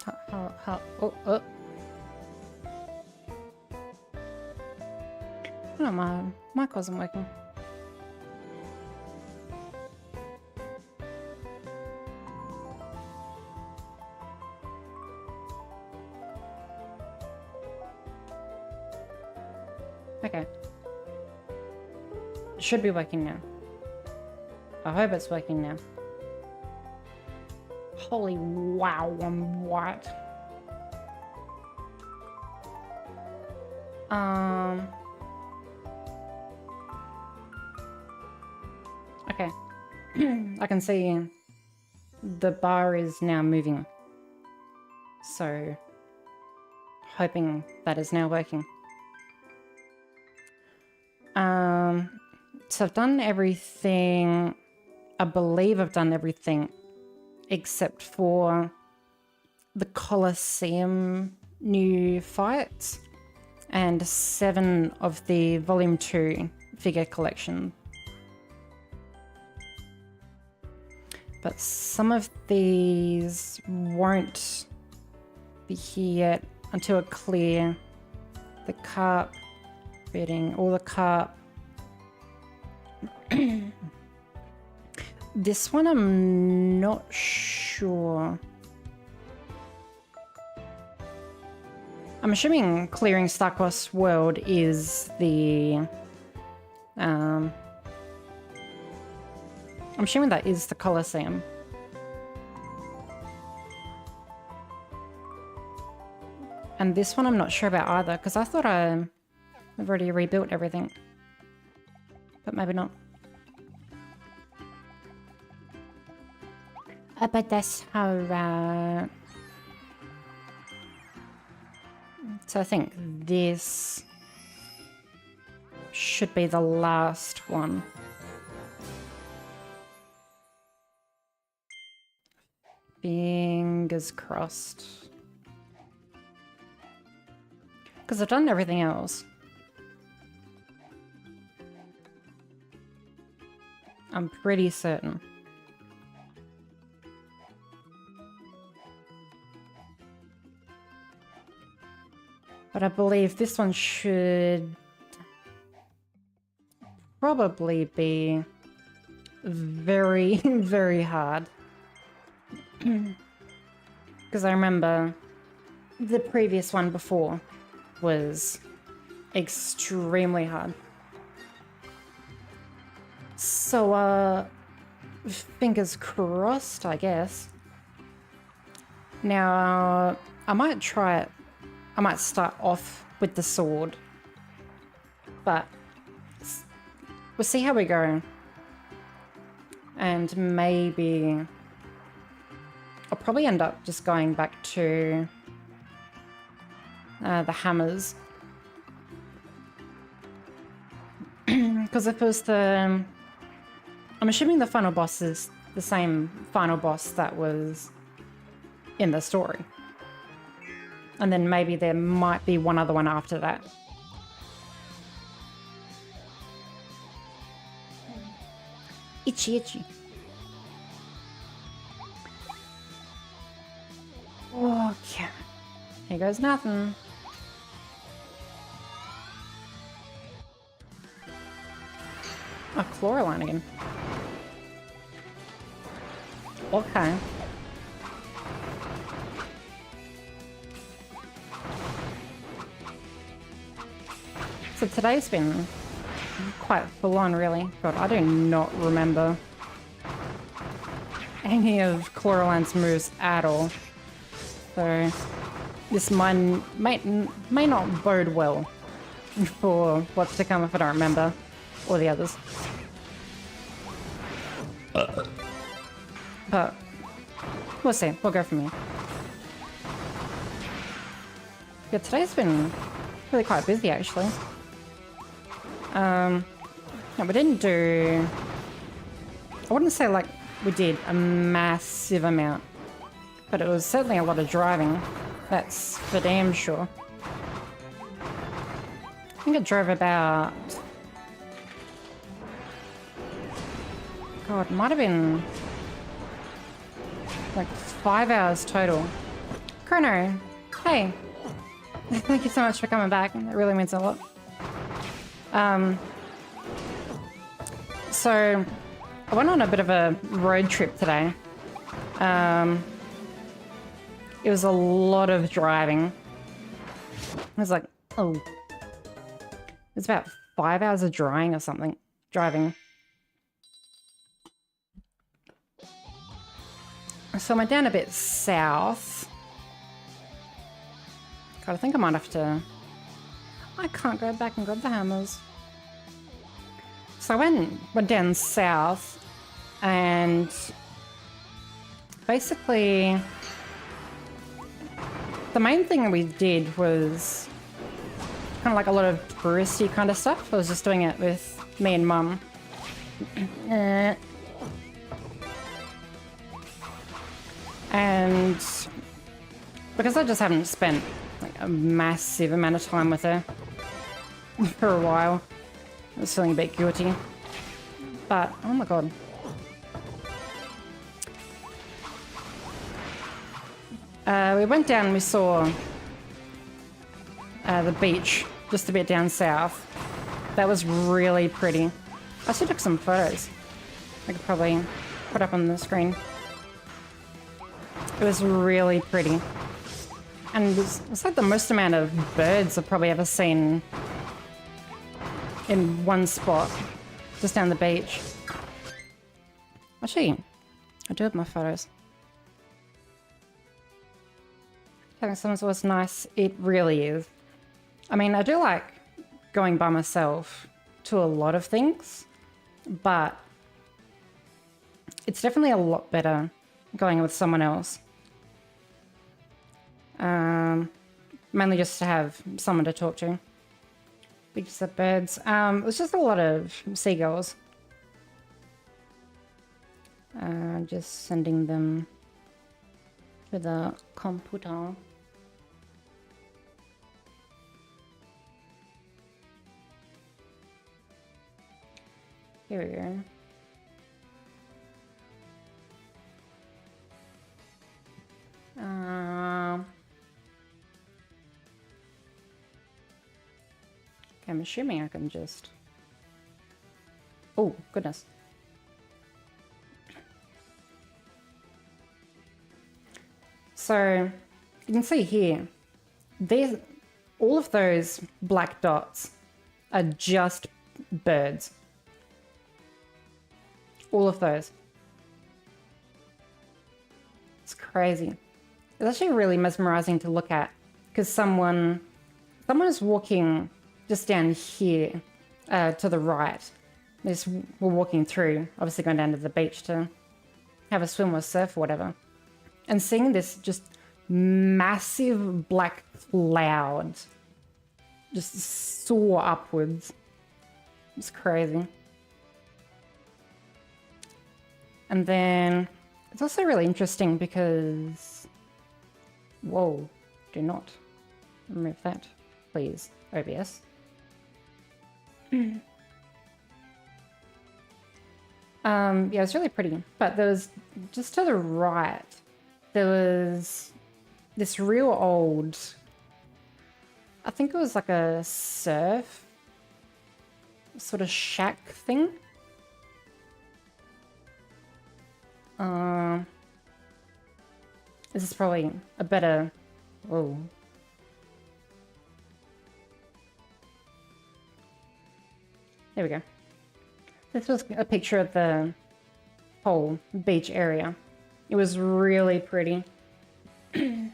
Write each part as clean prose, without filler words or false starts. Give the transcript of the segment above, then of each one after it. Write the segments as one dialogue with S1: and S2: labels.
S1: Oh. No, my mic wasn't working. Okay. It should be working now. I hope it's working now. Holy wow, I'm white. Okay. I can see the bar is now moving. So, hoping that is now working. So I've done everything. I believe I've done everything except for the Colosseum new fights and 7 of the Volume 2 figure collection. But some of these won't be here yet until I clear the carp bedding, all the carp. This one I'm not sure. I'm assuming clearing Starcross World is the I'm assuming that is the Colosseum. And this one I'm not sure about either, because I thought I've already rebuilt everything. But maybe not. But that's alright. So I think this should be the last one. Fingers crossed. Because I've done everything else. I'm pretty certain. But I believe this one should probably be very, very hard. Because I remember the previous one before was extremely hard. So, fingers crossed, I guess. Now, I might try it. I might start off with the sword. But we'll see how we go. And maybe I'll probably end up just going back to the hammers. Because if it was the... I'm assuming the final boss is the same final boss that was in the story. And then maybe there might be one other one after that. Itchy, itchy. Okay. Here goes nothing. Oh, Chloraline again. Okay. So today's been quite full on, really. God, I do not remember any of Chloraline's moves at all. So this may not bode well for what's to come if I don't remember all the others. But we'll see. We'll go from here. Yeah, today's been really quite busy, actually. No, we didn't do... I wouldn't say like we did a massive amount, but it was certainly a lot of driving. That's for damn sure. I think I drove about... God, it might have been like 5 hours total. Chrono, hey. Thank you so much for coming back. It really means a lot. So, I went on a bit of a road trip today. It was a lot of driving. I was like, oh. It's about 5 hours of driving or something. Driving. So I went down a bit south. God, I think I might have to... I can't go back and grab the hammers. So I went down south and basically the main thing we did was kind of like a lot of touristy kind of stuff. I was just doing it with me and Mum. And because I just haven't spent like a massive amount of time with her for a while, I was feeling a bit guilty. But, oh my god. We went down and we saw the beach just a bit down south. That was really pretty. I actually took some photos. I could probably put up on the screen. It was really pretty. And it's like the most amount of birds I've probably ever seen in one spot, just down the beach. Actually, I do have my photos. Having someone's always nice. It really is. I mean, I do like going by myself to a lot of things, but it's definitely a lot better going with someone else. Mainly just to have someone to talk to. Beaches of birds. It was just a lot of seagulls. Just sending them to the computer. Here we go. Okay, I'm assuming I can just... Oh, goodness. So, you can see here, all of those black dots are just birds. All of those. It's crazy. It's actually really mesmerizing to look at because someone is walking just down here to the right. They just were walking through, obviously going down to the beach to have a swim or surf or whatever. And seeing this just massive black cloud just soar upwards. It's crazy. And then it's also really interesting because... Whoa, do not remove that, please, OBS. Yeah, it's really pretty. But there was, just to the right, there was this real old, I think it was like a surf sort of shack thing. This is probably a better, whoa. There we go. This was a picture of the whole beach area. It was really pretty. And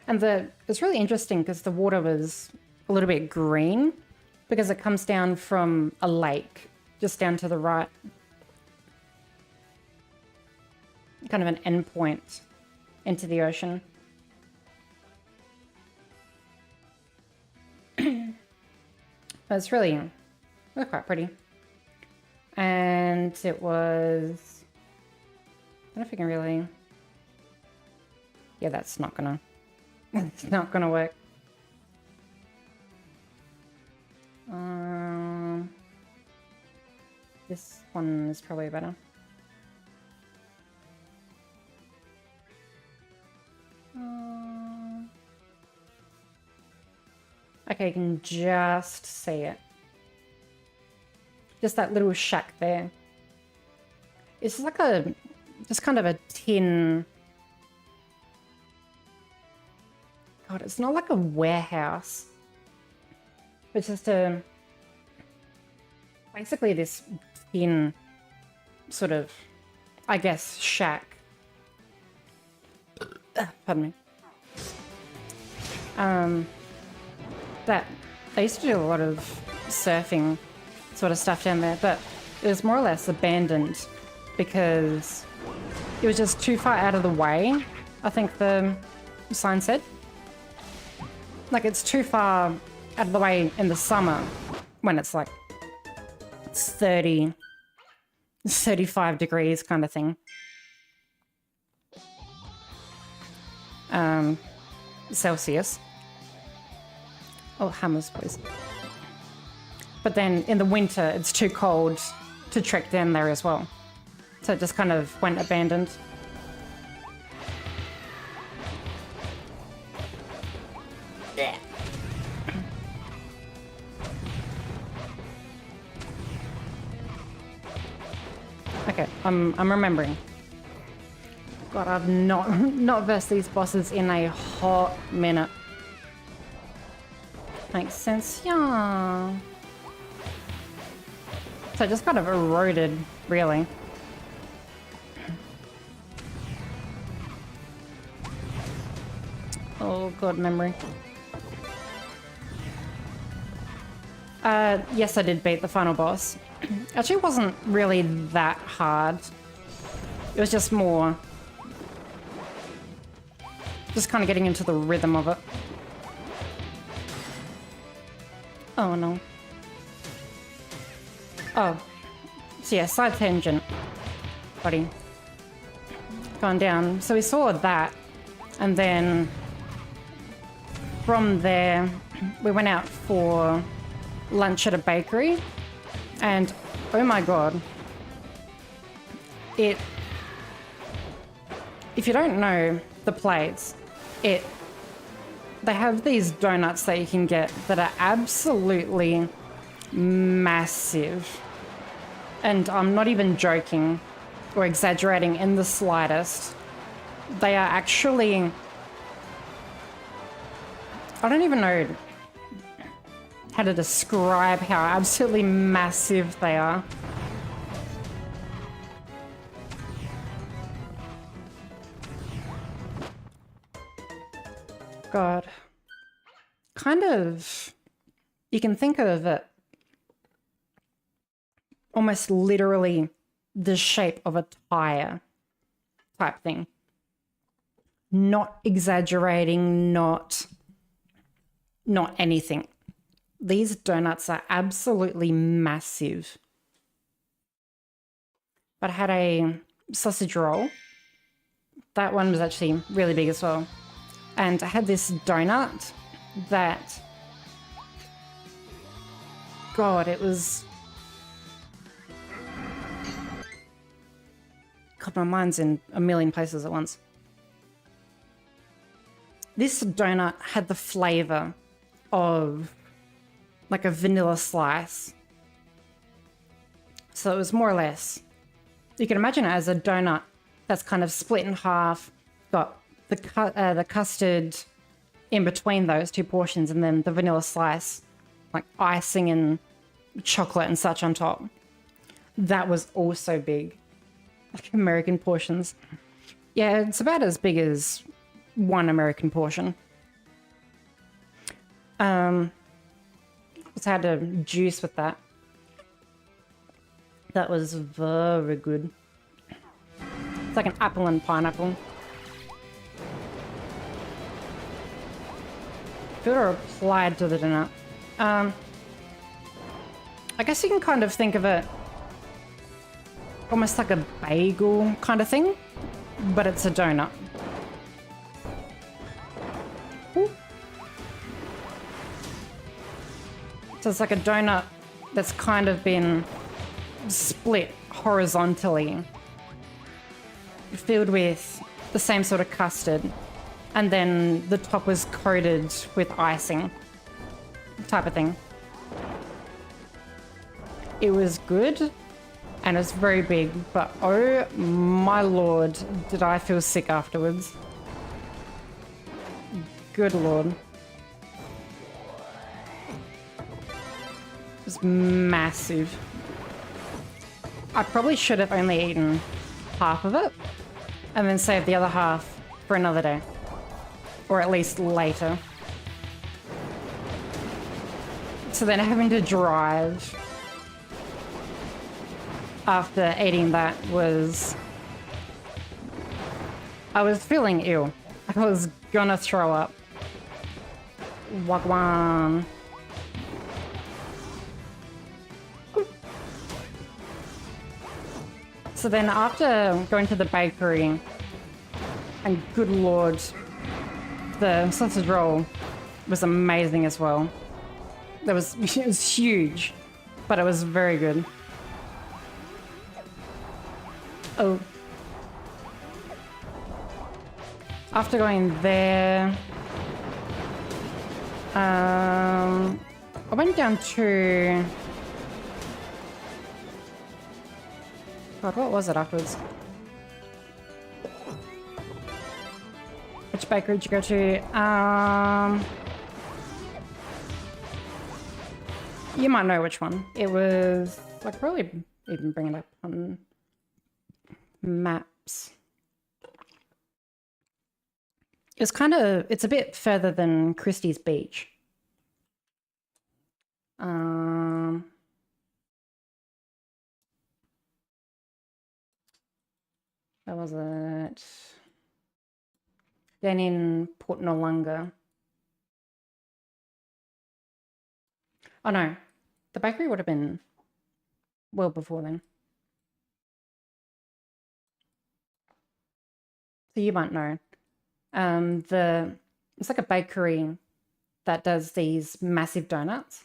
S1: it's really interesting because the water was a little bit green because it comes down from a lake just down to the right. Kind of an endpoint into the ocean. But it's really quite pretty. And it was... I don't know if you can really... Yeah, that's not gonna... It's not gonna work. This one is probably better. Okay, you can just see it. Just that little shack there. It's like a, just kind of a tin. God, it's not like a warehouse. It's just a, basically this tin sort of, I guess, shack. Pardon me. That they used to do a lot of surfing sort of stuff down there, but it was more or less abandoned because it was just too far out of the way, I think the sign said. Like, it's too far out of the way in the summer when it's like 30, 35 degrees kind of thing. Celsius. Oh, hammers, please. But then in the winter, it's too cold to trek down there as well. So it just kind of went abandoned. Yeah. Okay, I'm remembering. God, I've not versed these bosses in a hot minute. Makes sense, yeah. So it just kind of eroded, really. Oh, God, memory. Yes, I did beat the final boss. Actually, it wasn't really that hard. It was just more... just kind of getting into the rhythm of it. Oh, no. Oh. So yeah, side tangent. Buddy. Gone down. So we saw that. And then... from there, we went out for lunch at a bakery. And, oh my god. If you don't know the place, they have these donuts that you can get that are absolutely massive. And I'm not even joking or exaggerating in the slightest. They are actually... I don't even know how to describe how absolutely massive they are. God. Kind of... you can think of it almost literally the shape of a tire type thing. Not exaggerating, not anything. These donuts are absolutely massive. But I had a sausage roll. That one was actually really big as well. And I had this donut that... God, it was... God, my mind's in a million places at once. This donut had the flavour of like a vanilla slice. So it was more or less... you can imagine it as a donut that's kind of split in half, got the custard in between those two portions, and then the vanilla slice, like icing and chocolate and such on top. That was also big. Like American portions. Yeah, it's about as big as one American portion. Just had a juice with that. That was very good. It's like an apple and pineapple. Good or applied to the donut. I guess you can kind of think of it almost like a bagel kind of thing, but it's a donut. Ooh. So it's like a donut that's kind of been split horizontally, filled with the same sort of custard, and then the top was coated with icing. type of thing. It was good and it's very big, but oh my lord, did I feel sick afterwards. Good lord. It was massive. I probably should have only eaten half of it and then saved the other half for another day. Or at least later. So then having to drive after eating that was... I was feeling ill. I was gonna throw up. Wagwan. So then after going to the bakery, and good lord, the sausage roll was amazing as well. It was huge, but it was very good. Oh. After going there, I went down to... God, what was it afterwards? Which bakery did you go to? You might know which one. It was... I could probably even bring it up on maps. It's kind of... It's a bit further than Christie's Beach. Where was it? Then in Port Noarlunga. Oh no, the bakery would have been well before then. So you might know. It's like a bakery that does these massive donuts.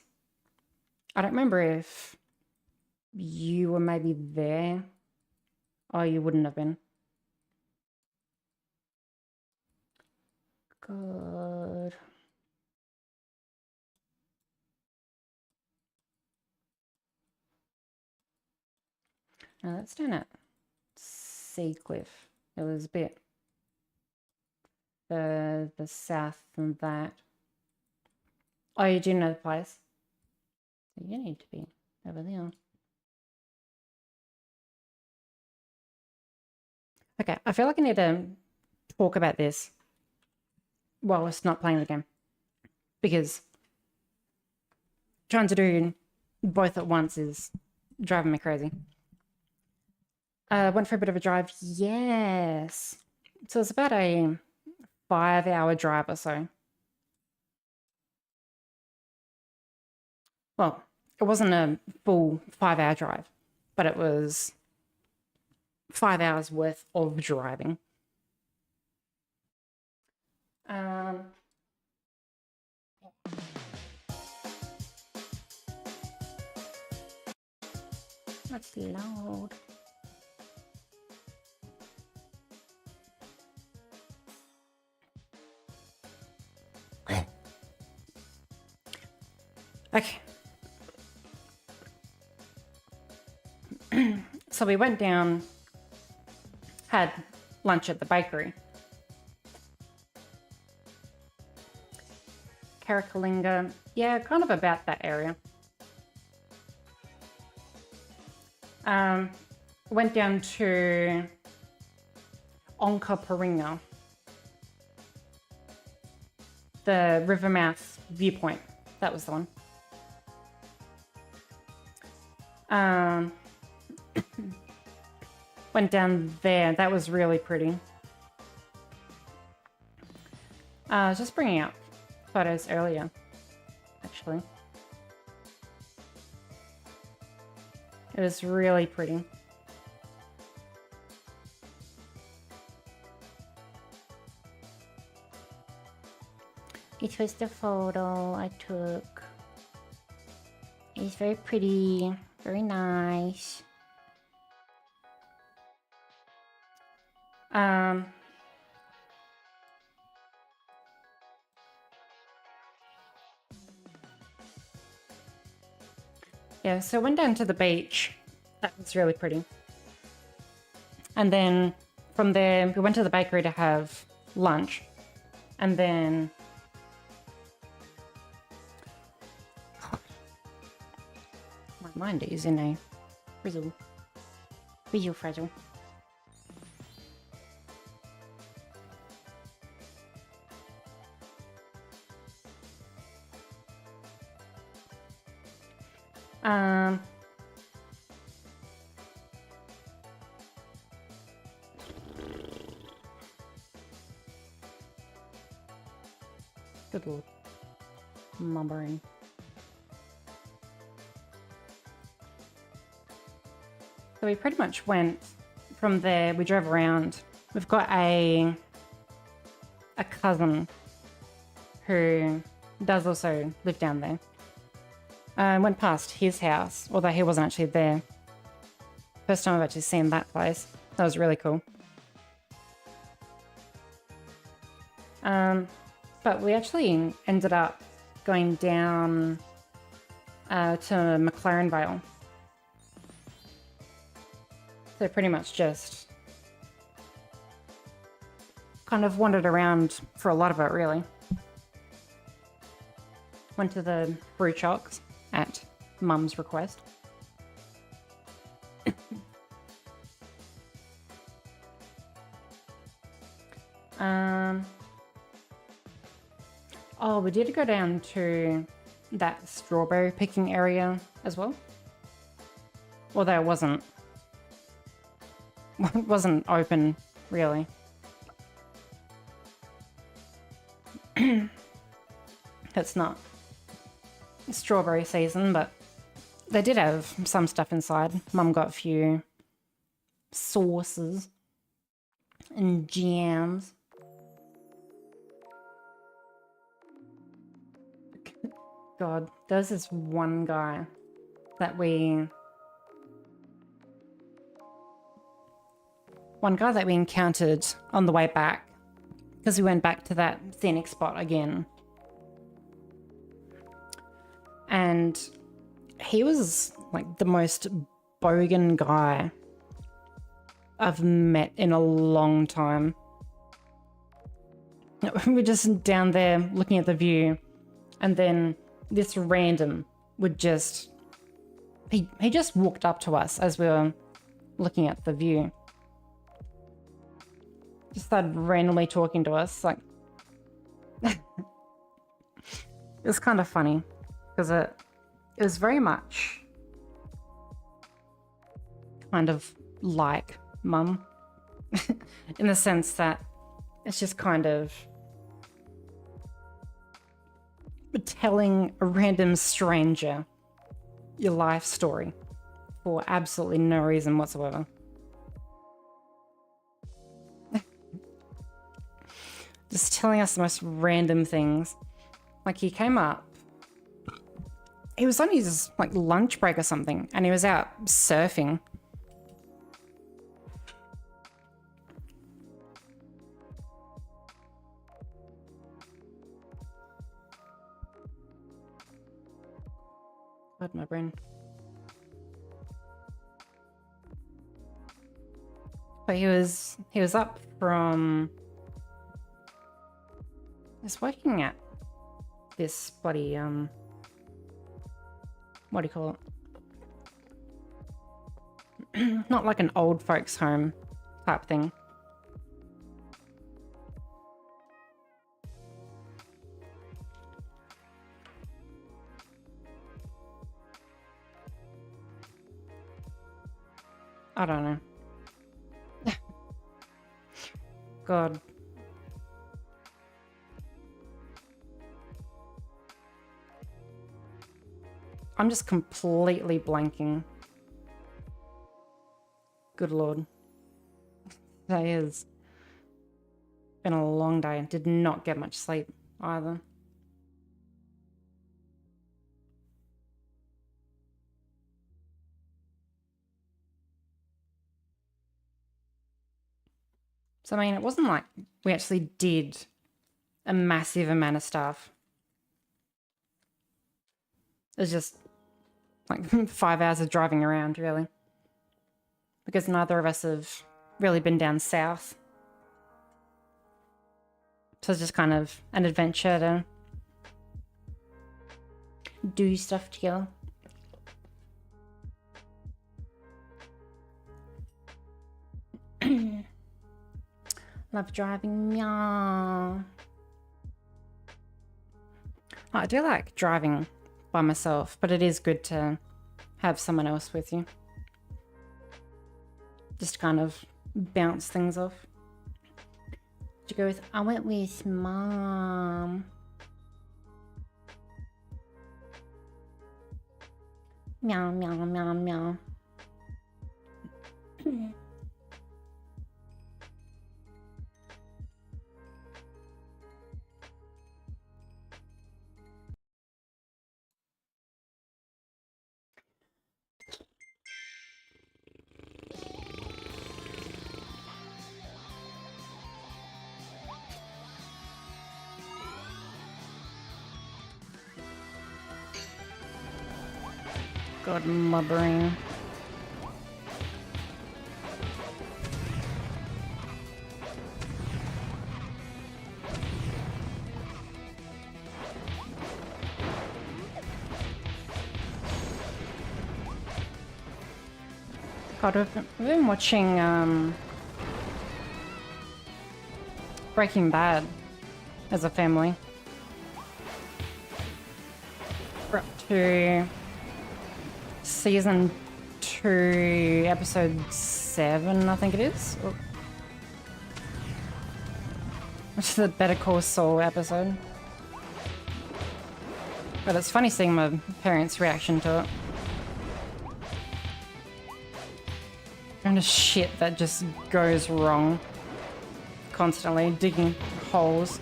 S1: I don't remember if you were maybe there. Oh, you wouldn't have been. God. No, that's down at Seacliff. It was a bit the south from that. Oh, you do know the place? So you need to be over there. Okay, I feel like I need to talk about this while it's not playing the game. Because trying to do both at once is driving me crazy. Went for a bit of a drive. Yes. So it's about a 5-hour drive or so. Well, it wasn't a full 5-hour drive, but it was 5 hours worth of driving. That's loud. Okay. So we went down, had lunch at the bakery. Karakalinga, yeah, kind of about that area. Went down to Onkaparinga, the Rivermouth viewpoint. That was the one. Went down there. That was really pretty. I was just bringing up photos earlier, actually. It was really pretty. It was the photo I took. It's very pretty, very nice. Yeah, so went down to the beach. That was really pretty. And then from there, we went to the bakery to have lunch. And then... my mind is in a frizzle. Frizzle. Good lord. Mumbling. So we pretty much went from there. We drove around. We've got a cousin who does also live down there. I went past his house, although he wasn't actually there. First time I've actually seen that place. That was really cool. But we actually ended up going down to McLaren Vale. So pretty much just kind of wandered around for a lot of it, really. Went to the brew chocks at Mum's request. Oh, we did go down to that strawberry picking area as well. Although it wasn't open, really. It's not strawberry season, but they did have some stuff inside. Mum got a few sauces and jams. God, there's this one guy that we encountered on the way back because we went back to that scenic spot again. And he was like the most bogan guy I've met in a long time. We're just down there looking at the view, and then this random would just... He just walked up to us as we were looking at the view. Just started randomly talking to us, like... It was kind of funny, because it was very much kind of like Mum. In the sense that it's just kind of telling a random stranger your life story for absolutely no reason whatsoever. Just telling us the most random things. Like, he came up, he was on his like lunch break or something, and he was out surfing. God, my brain. But he was up from... He was working at this bloody, what do you call it? Not like an old folks home type thing. I don't know. God. I'm just completely blanking. Good lord. Today has been a long day. I did not get much sleep either. So, I mean, it wasn't like we actually did a massive amount of stuff. It was just like 5 hours of driving around, really. Because neither of us have really been down south. So it's just kind of an adventure to do stuff together. Love driving, meow. I do like driving by myself, but it is good to have someone else with you. Just to kind of bounce things off. She goes, I went with Mom. Meow, meow, meow, meow. God, my brain. God, we've been watching Breaking Bad as a family. We're up to season 2, episode 7, I think it is. Which is the Better Call Saul episode. But it's funny seeing my parents' reaction to it. Kind of shit that just goes wrong. Constantly digging holes.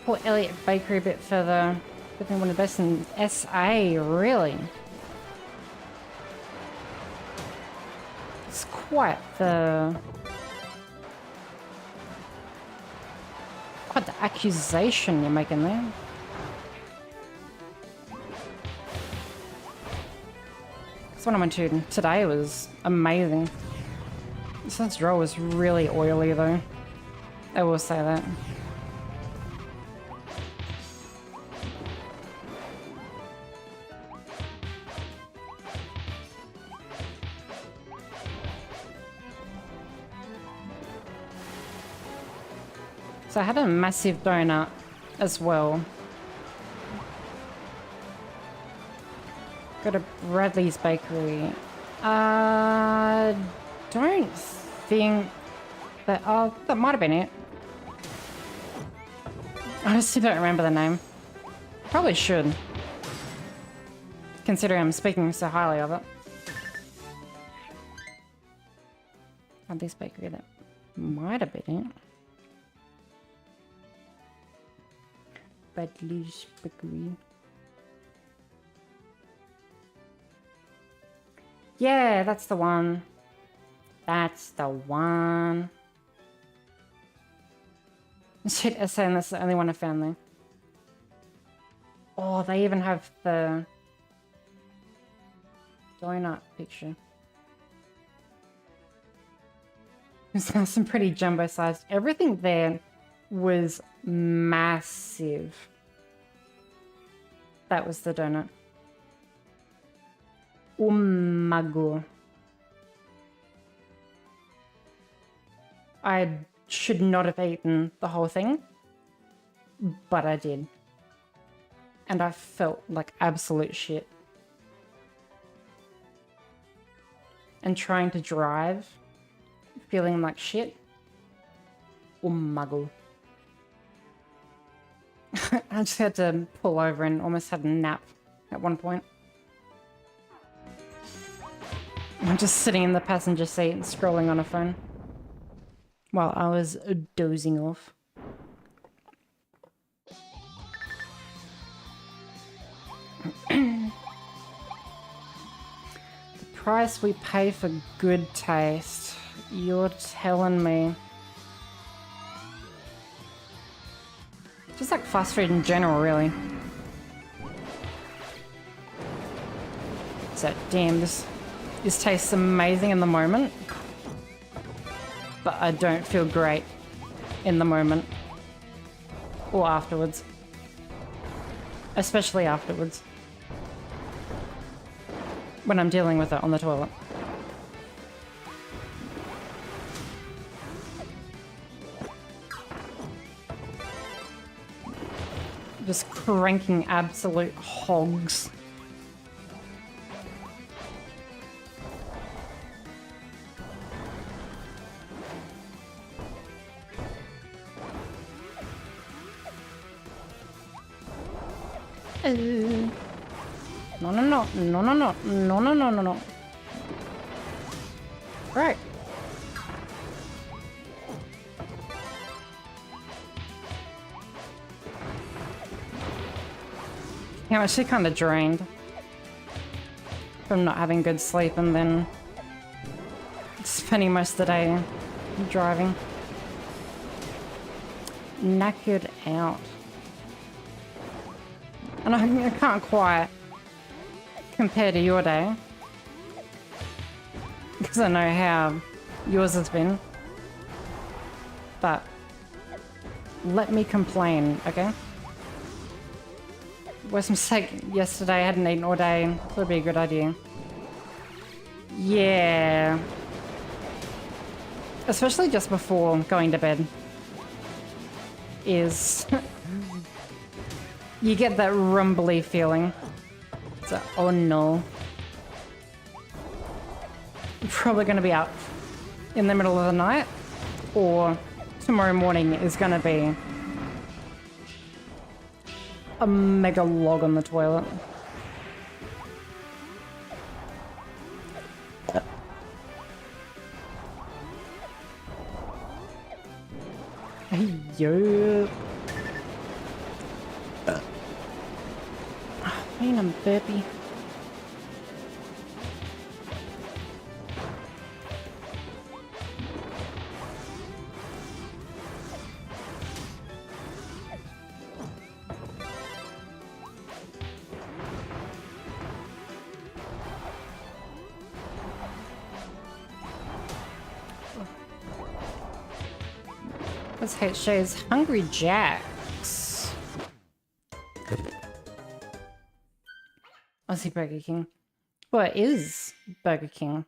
S1: Port Elliott Bakery a bit further. Definitely one of the best in SA, really. It's quite the accusation you're making there. This one I went to today was amazing. This roll was really oily though. I will say that. So I had a massive donut as well. Go to Bradley's Bakery. Don't think that... Oh, that might have been it. I honestly don't remember the name. Probably should. Considering I'm speaking so highly of it. Bradley's Bakery, that might have been it. Bradley's Bakery. Yeah, that's the one. That's the one. Shit, I'm saying that's the only one I found there. Oh, they even have the donut picture. There's some pretty jumbo sized. Everything there was massive. That was the donut. Umago. I should not have eaten the whole thing, but I did. And I felt like absolute shit. And trying to drive, feeling like shit. Umago. I just had to pull over and almost had a nap at one point. I'm just sitting in the passenger seat and scrolling on a phone while I was dozing off. The price we pay for good taste. You're telling me. Just like fast food in general, really. So, damn, this tastes amazing in the moment. But I don't feel great in the moment. Or afterwards. Especially afterwards. When I'm dealing with it on the toilet. Just cranking absolute hogs. No, no, no, no, no, no, no, no, no, no, no. Right. Yeah, I'm actually kind of drained from not having good sleep and then spending most of the day driving. Knackered out. And I can't quite compare to your day. Because I know how yours has been. But let me complain, okay? Worst mistake yesterday, I hadn't eaten all day. That would be a good idea. Yeah. Especially just before going to bed. Is... you get that rumbly feeling. So, oh no. I'm probably going to be up in the middle of the night. Or tomorrow morning is going to be a mega log on the toilet. Hey, yo. Man, I'm burpy. This hate shows Hungry Jacks. Aussie Burger King. Well, it is Burger King,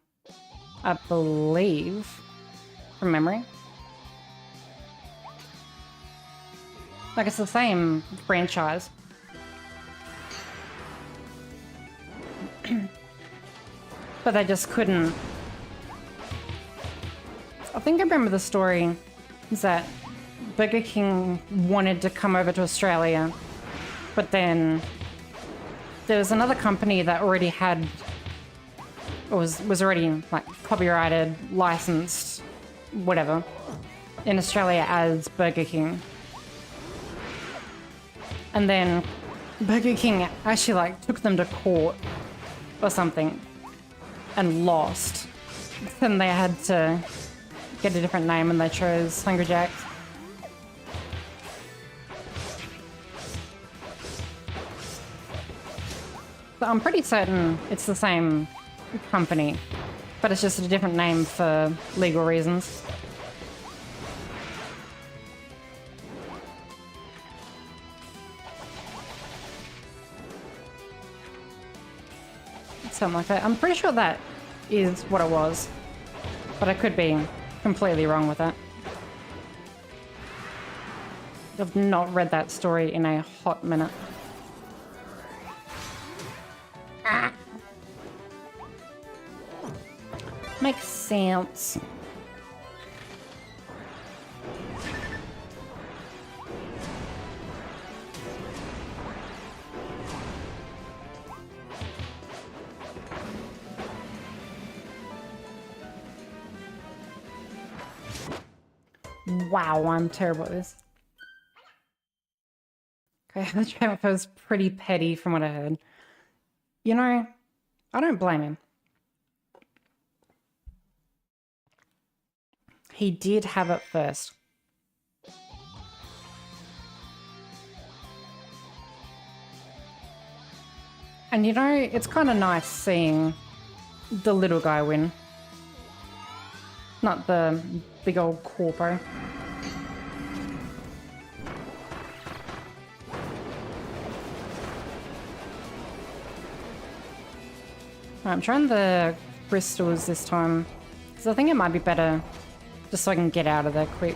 S1: I believe, from memory. Like, it's the same franchise. But they just couldn't. I think I remember the story is that Burger King wanted to come over to Australia, but then there was another company that already had, or was already like copyrighted, licensed, whatever, in Australia as Burger King. And then Burger King actually like took them to court or something and lost. Then they had to get a different name and they chose Hungry Jacks. So I'm pretty certain it's the same company, but it's just a different name for legal reasons. Something like that. I'm pretty sure that is what it was, but I could be completely wrong with that. I've not read that story in a hot minute. Ah. Makes sense. Wow, I'm terrible at this. Okay, the trailer was pretty petty from what I heard. You know, I don't blame him. He did have it first. And you know, it's kind of nice seeing the little guy win. Not the big old corpo. I'm trying the crystals this time, because I think it might be better just so I can get out of there quick.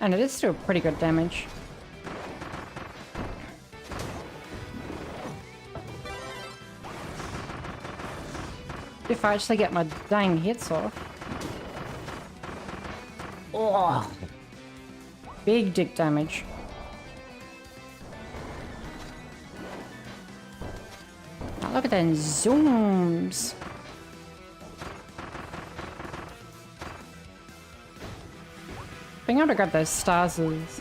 S1: And it is still pretty good damage. If I actually get my dang hits off. Oh, big dick damage. Oh, look at them zooms. Being able to grab those stars is...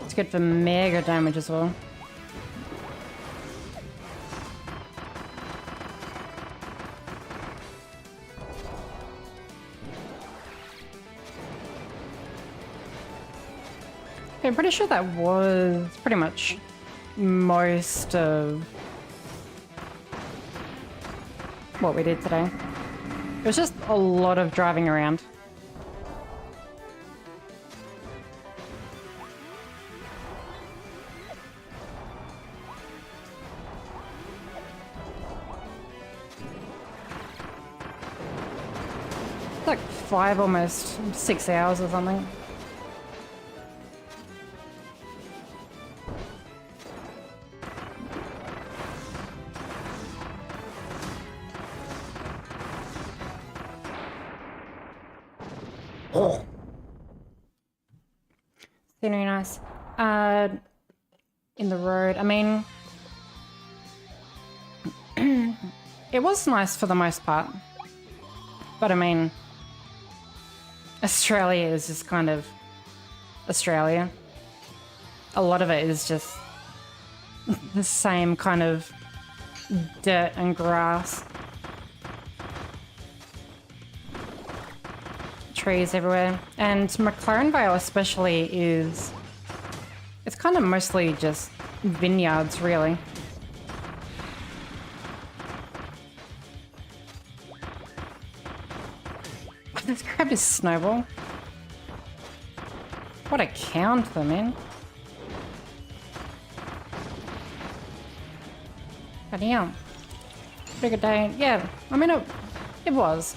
S1: It's good for mega damage as well. I'm pretty sure that was pretty much most of what we did today. It was just a lot of driving around. It's like 5, almost 6 hours or something. Oh. Very nice. In the road, I mean, it was nice for the most part, but I mean, Australia is just kind of Australia. A lot of it is just the same kind of dirt and grass. Trees everywhere. And McLaren Vale especially is... It's kind of mostly just vineyards, really. This crab is snowball. What a counter, man. But yeah. Pretty good day. Yeah, I mean, it was.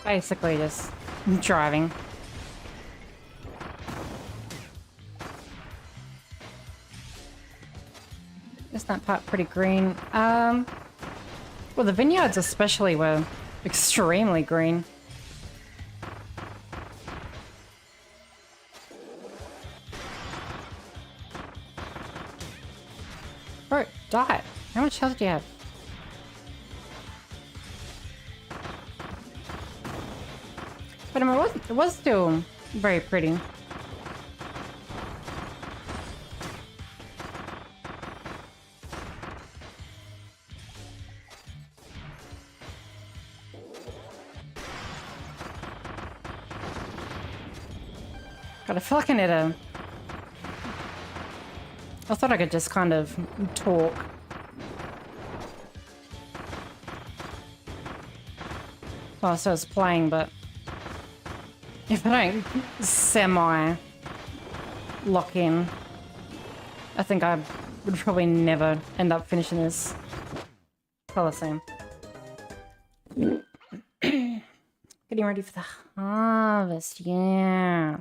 S1: Basically just driving. Isn't that part pretty green? Well, the vineyards especially were extremely green. Bro, die. How much health do you have? But I mean, it was still very pretty. God, I feel like I need a... I thought I could just kind of talk. Whilst I was playing, but... If I don't semi-lock in, I think I would probably never end up finishing this Coliseum. Getting ready for the harvest, yeah.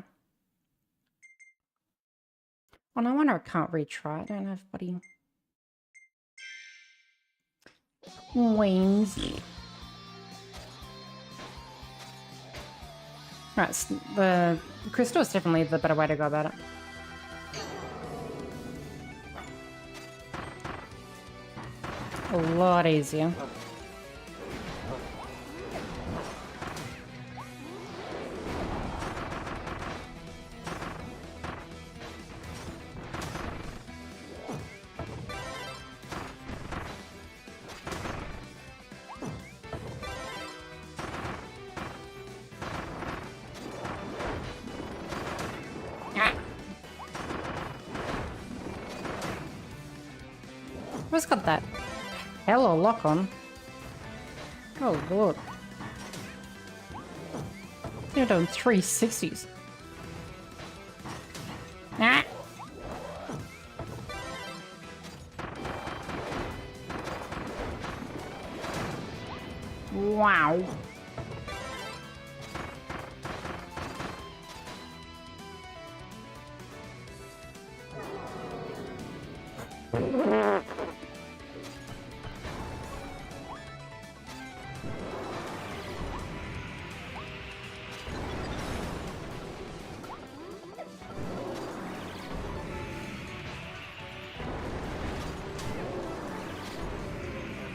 S1: Oh, no wonder I can't retry. I don't have bloody wings. Right, so the crystal is definitely the better way to go about it. A lot easier. Who's got that hella lock on? Oh lord. You're doing 360s. Ah. Wow.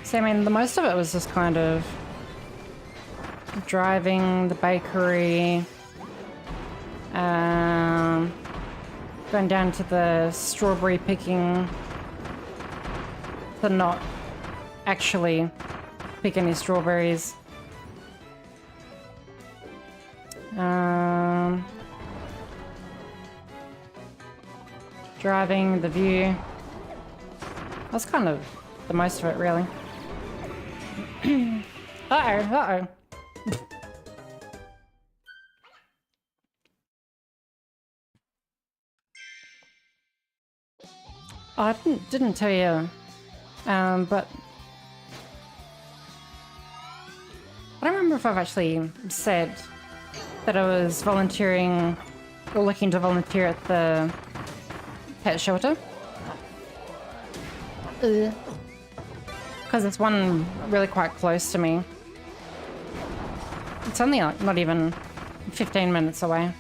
S1: So, I mean, the most of it was just kind of driving the bakery, going down to the strawberry picking to not actually pick any strawberries. Driving the view. That's kind of the most of it, really. Uh-oh. Oh, I didn't tell you, but I don't remember if I've actually said that I was volunteering or looking to volunteer at the pet shelter. Because there's one really quite close to me. It's only like not even 15 minutes away.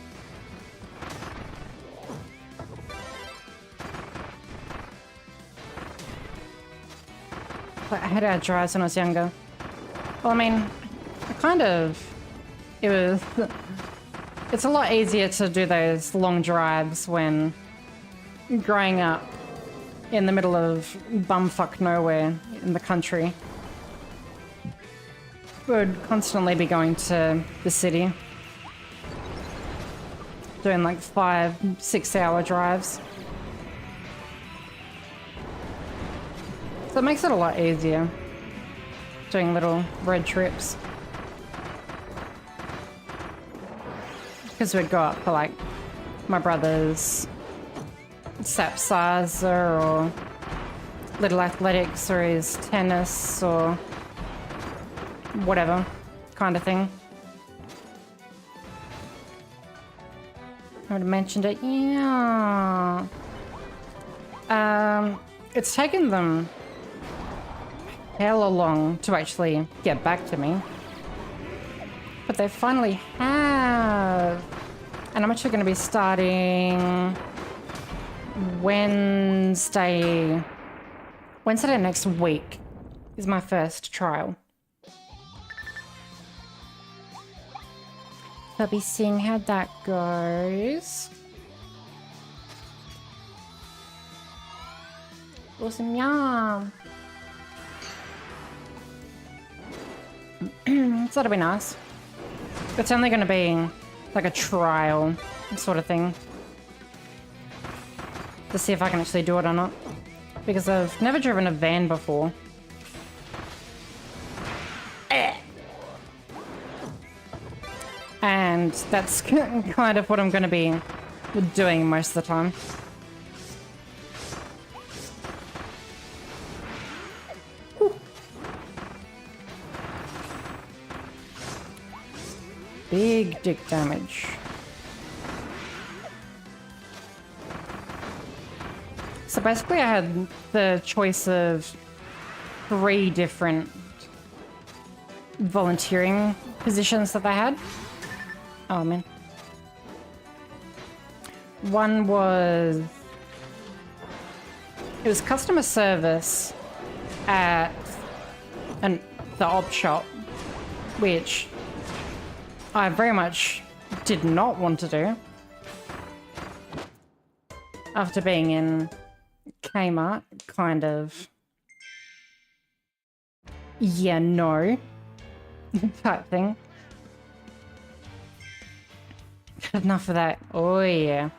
S1: I had our drives when I was younger. Well, I mean, it's a lot easier to do those long drives when growing up in the middle of bumfuck nowhere in the country. Would constantly be going to the city. Doing like 5-6 hour drives. So it makes it a lot easier. Doing little road trips. Because we'd go up for like my brother's Sapsaza or Little Athletics or his tennis or whatever kind of thing. I would have mentioned it. Yeah. It's taken them hella long to actually get back to me. But they finally have. And I'm actually going to be starting Wednesday next week is my first trial. I'll be seeing how that goes. Awesome, yeah. So that'll be nice. It's only going to be like a trial sort of thing. To see if I can actually do it or not. Because I've never driven a van before. And that's kind of what I'm going to be doing most of the time. Whew. Big dick damage. So basically I had the choice of 3 different volunteering positions that they had. Oh man. One was... It was customer service at the op shop, which I very much did not want to do. After being in Kmart, kind of... Yeah, no. type thing. Enough of that. Oh, yeah.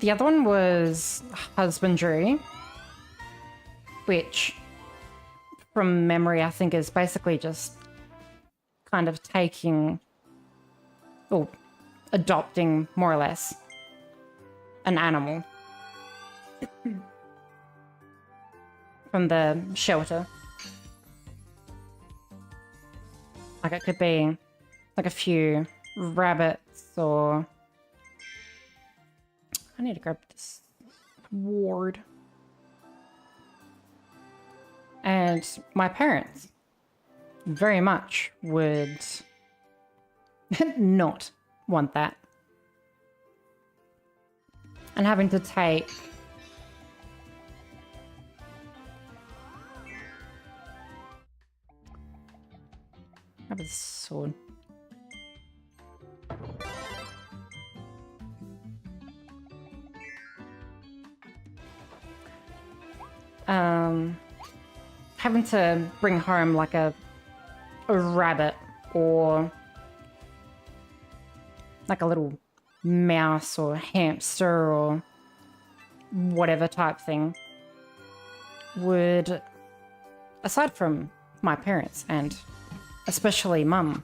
S1: The other one was husbandry, which from memory I think is basically just kind of taking or adopting more or less an animal from the shelter. Like it could be like a few rabbits or... I need to grab this ward. And my parents very much would not want that. And having to take grab his sword. Having to bring home like a rabbit or like a little mouse or hamster or whatever type thing would, aside from my parents and especially mum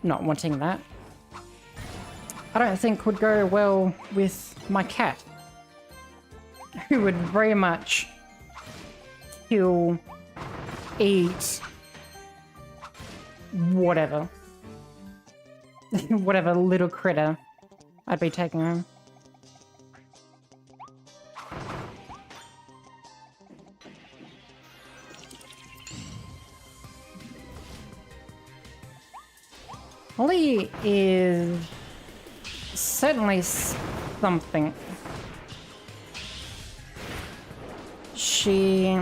S1: not wanting that, I don't think would go well with my cat, who would very much kill, eat, whatever. Whatever little critter I'd be taking home. Holly is certainly something. She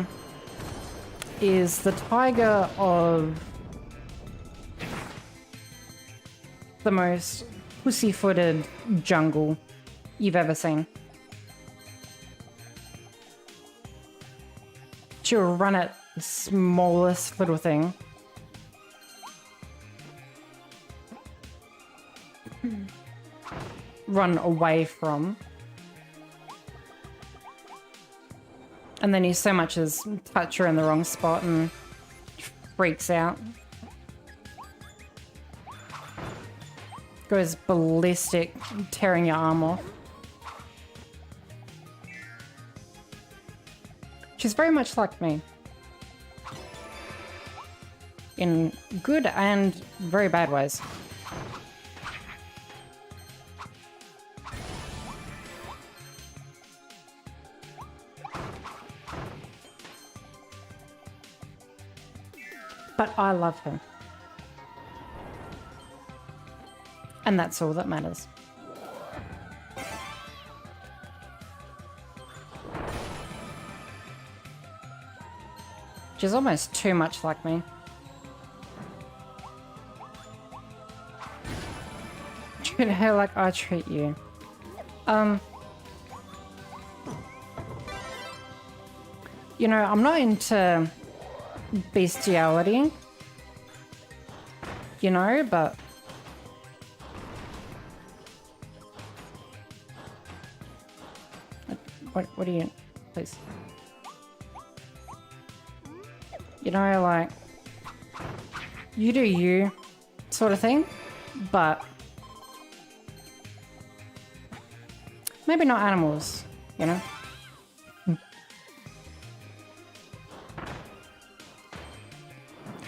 S1: is the tiger of the most pussy-footed jungle you've ever seen. She'll run at the smallest little thing. Run away from. And then you so much as touch her in the wrong spot and freaks out. Goes ballistic, tearing your arm off. She's very much like me. In good and very bad ways. But I love her. And that's all that matters. She's almost too much like me. Treat her like I treat you. You know, I'm not into bestiality, you know, but what do you, please, you know, like, you do you sort of thing, but maybe not animals, you know.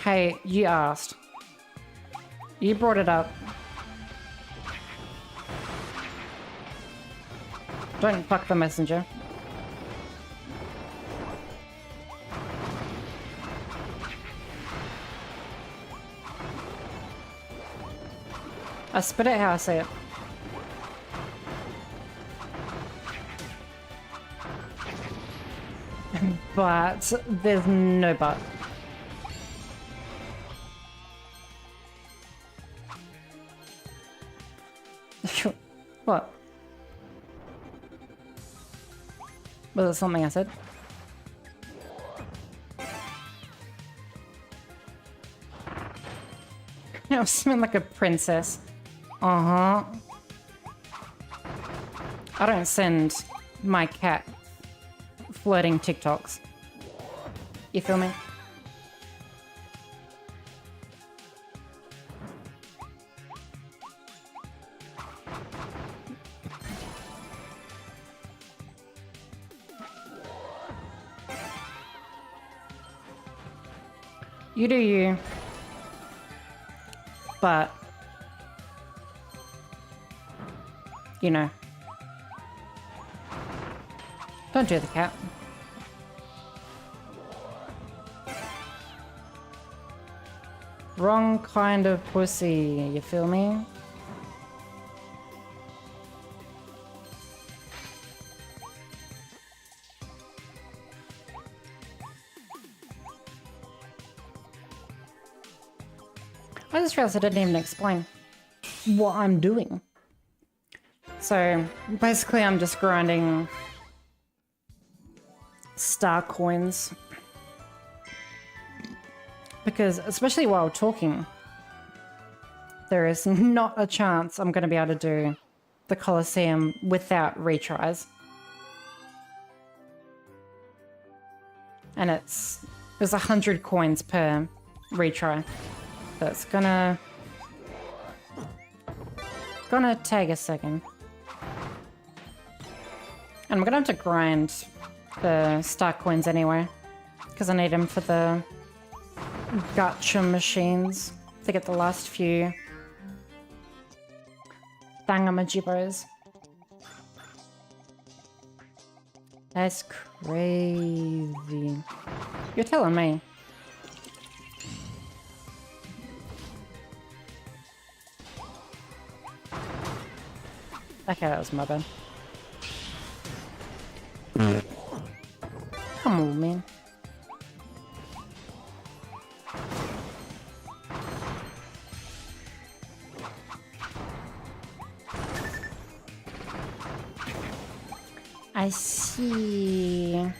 S1: Hey, you asked. You brought it up. Don't fuck the messenger. I spit it how I say it. But there's no but. What? Was it something I said? I was smelling like a princess. Uh-huh. I don't send my cat flirting TikToks. You feel me? You do you. But, you know, don't do the cat. Wrong kind of pussy, you feel me? I just realized I didn't even explain what I'm doing. So basically I'm just grinding star coins. Because especially while talking, there is not a chance I'm going to be able to do the Colosseum without retries. And there's 100 coins per retry. That's gonna take a second. And I'm gonna have to grind the star coins anyway, because I need them for the gacha machines to get the last few thingamajibos. That's crazy. You're telling me. Okay, that was my bad. Come on, man. I see.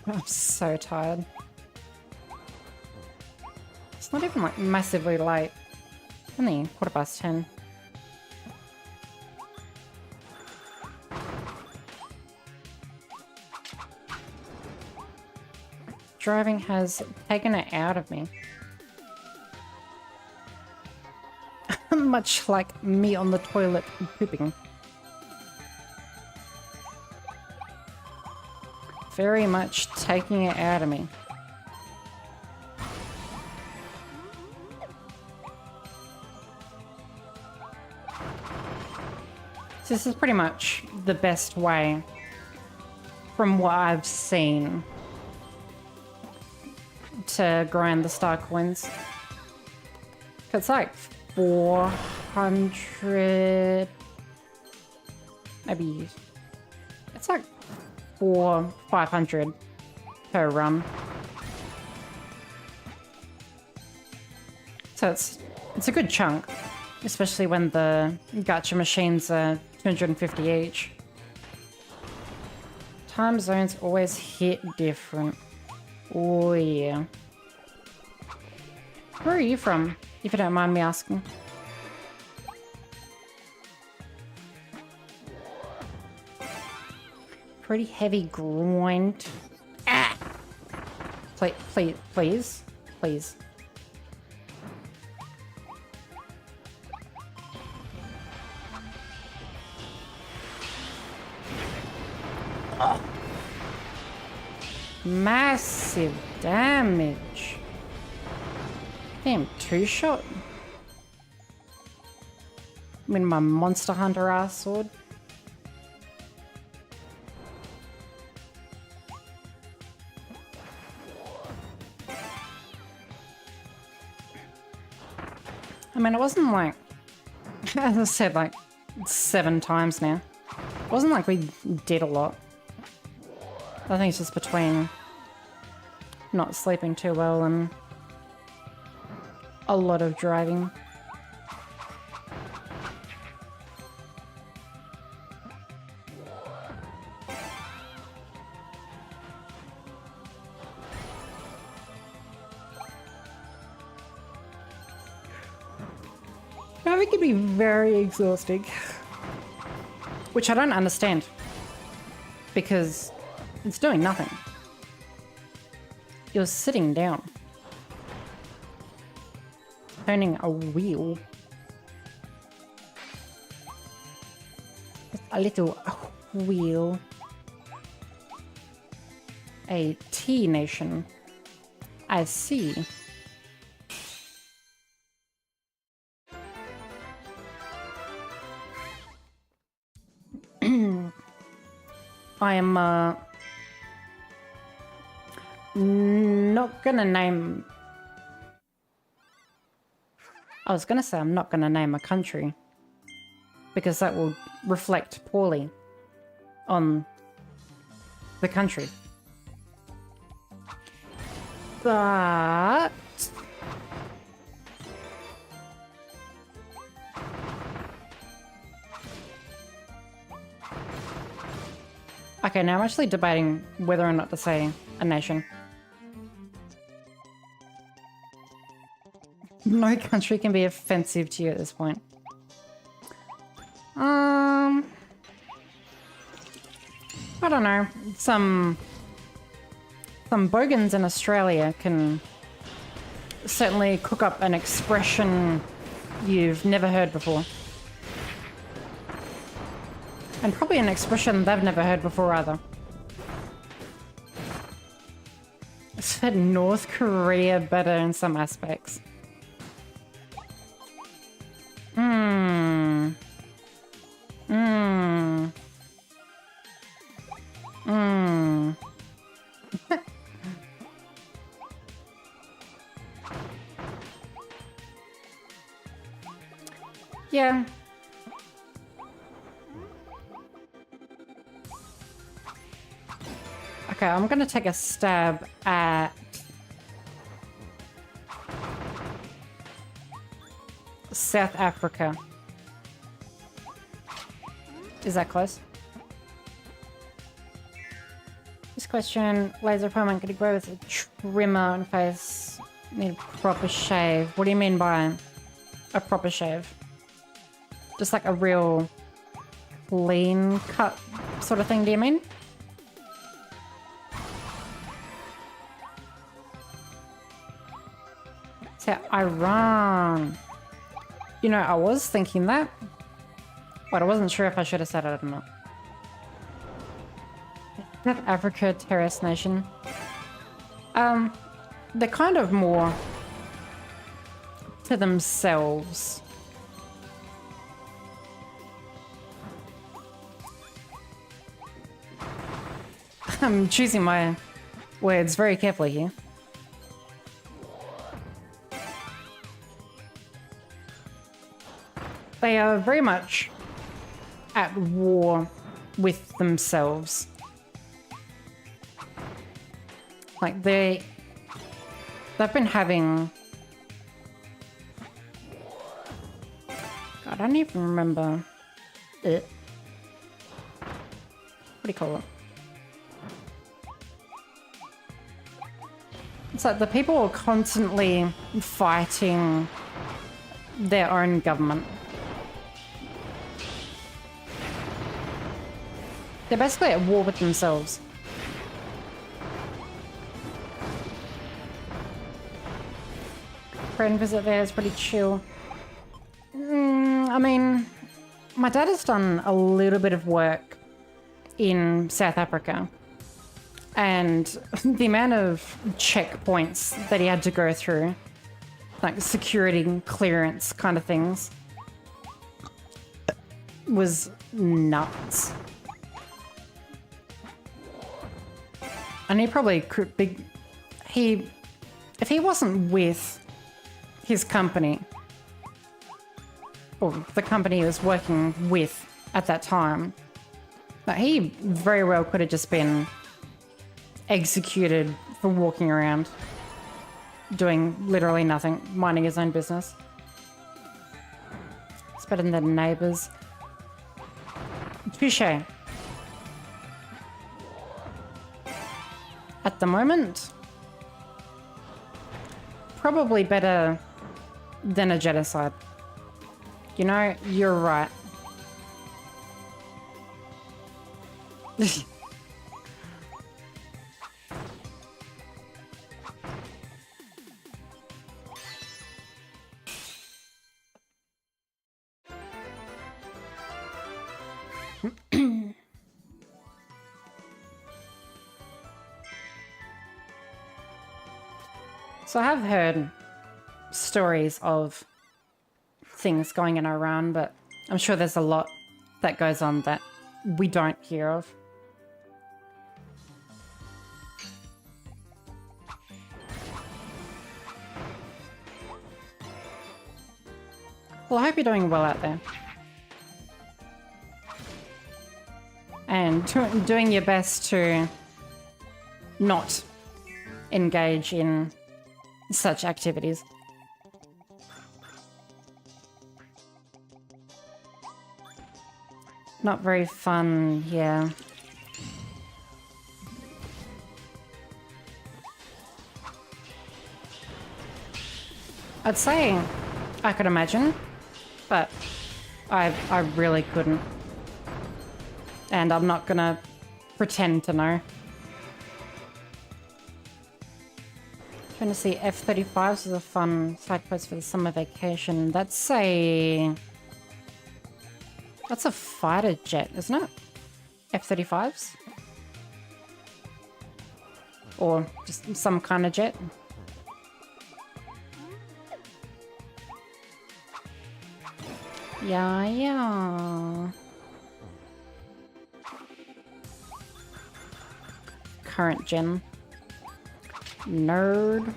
S1: I'm so tired. It's not even like massively late. Only 10:15. Driving has taken it out of me. Much like me on the toilet pooping. Very much taking it out of me. So this is pretty much the best way, from what I've seen, to grind the star coins. It's like 400, maybe it's like 500 per run. So it's a good chunk, especially when the gacha machines are 250 each. Time zones always hit different. Oh yeah. Where are you from, if you don't mind me asking? Pretty heavy grind. Ah! Please, please, please. Oh. Massive damage. Damn, two-shot. I mean, my Monster Hunter ass sword. I mean, it wasn't like, as I said, like 7 times now. It wasn't like we did a lot. I think it's just between not sleeping too well and a lot of driving. Driving can be very exhausting, which I don't understand because it's doing nothing. You're sitting down, turning a wheel. Just a little wheel. A T nation. I see. I am not gonna name... I was gonna say I'm not gonna name a country because that will reflect poorly on the country. But... okay, now I'm actually debating whether or not to say a nation. No country can be offensive to you at this point. I don't know. Some bogans in Australia can certainly cook up an expression you've never heard before. And probably an expression they've never heard before either. I said North Korea better in some aspects. Yeah. Okay, I'm gonna take a stab at South Africa. Is that close? This question, laser appointment, could it grow with a trimmer on face? Need a proper shave. What do you mean by a proper shave? Just like a real clean cut sort of thing, do you mean? So, Iran. You know, I was thinking that, but I wasn't sure if I should have said it or not. South Africa, terrorist nation. They're kind of more to themselves. I'm choosing my words very carefully here. They are very much at war with themselves. Like they've been having... God, I don't even remember it. What do you call it? It's like the people are constantly fighting their own government. They're basically at war with themselves. Friend visit there is pretty chill. I mean, my dad has done a little bit of work in South Africa. And the amount of checkpoints that he had to go through, like security clearance kind of things, was nuts. And he probably could be... If he wasn't with his company, or the company he was working with at that time, But he very well could have just been executed for walking around, doing literally nothing, minding his own business. It's better than neighbors. Touche. At the moment, probably better than a genocide. You know, you're right. So I have heard stories of things going in Iran, but I'm sure there's a lot that goes on that we don't hear of. Well, I hope you're doing well out there. And doing your best to not engage in such activities. Not very fun, yeah. I'd say I could imagine, but I really couldn't. And I'm not gonna pretend to know. Trying to see F-35s is a fun side quest for the summer vacation. That's a fighter jet, isn't it? F-35s? Or just some kind of jet. Yeah. Current gen. Nerd.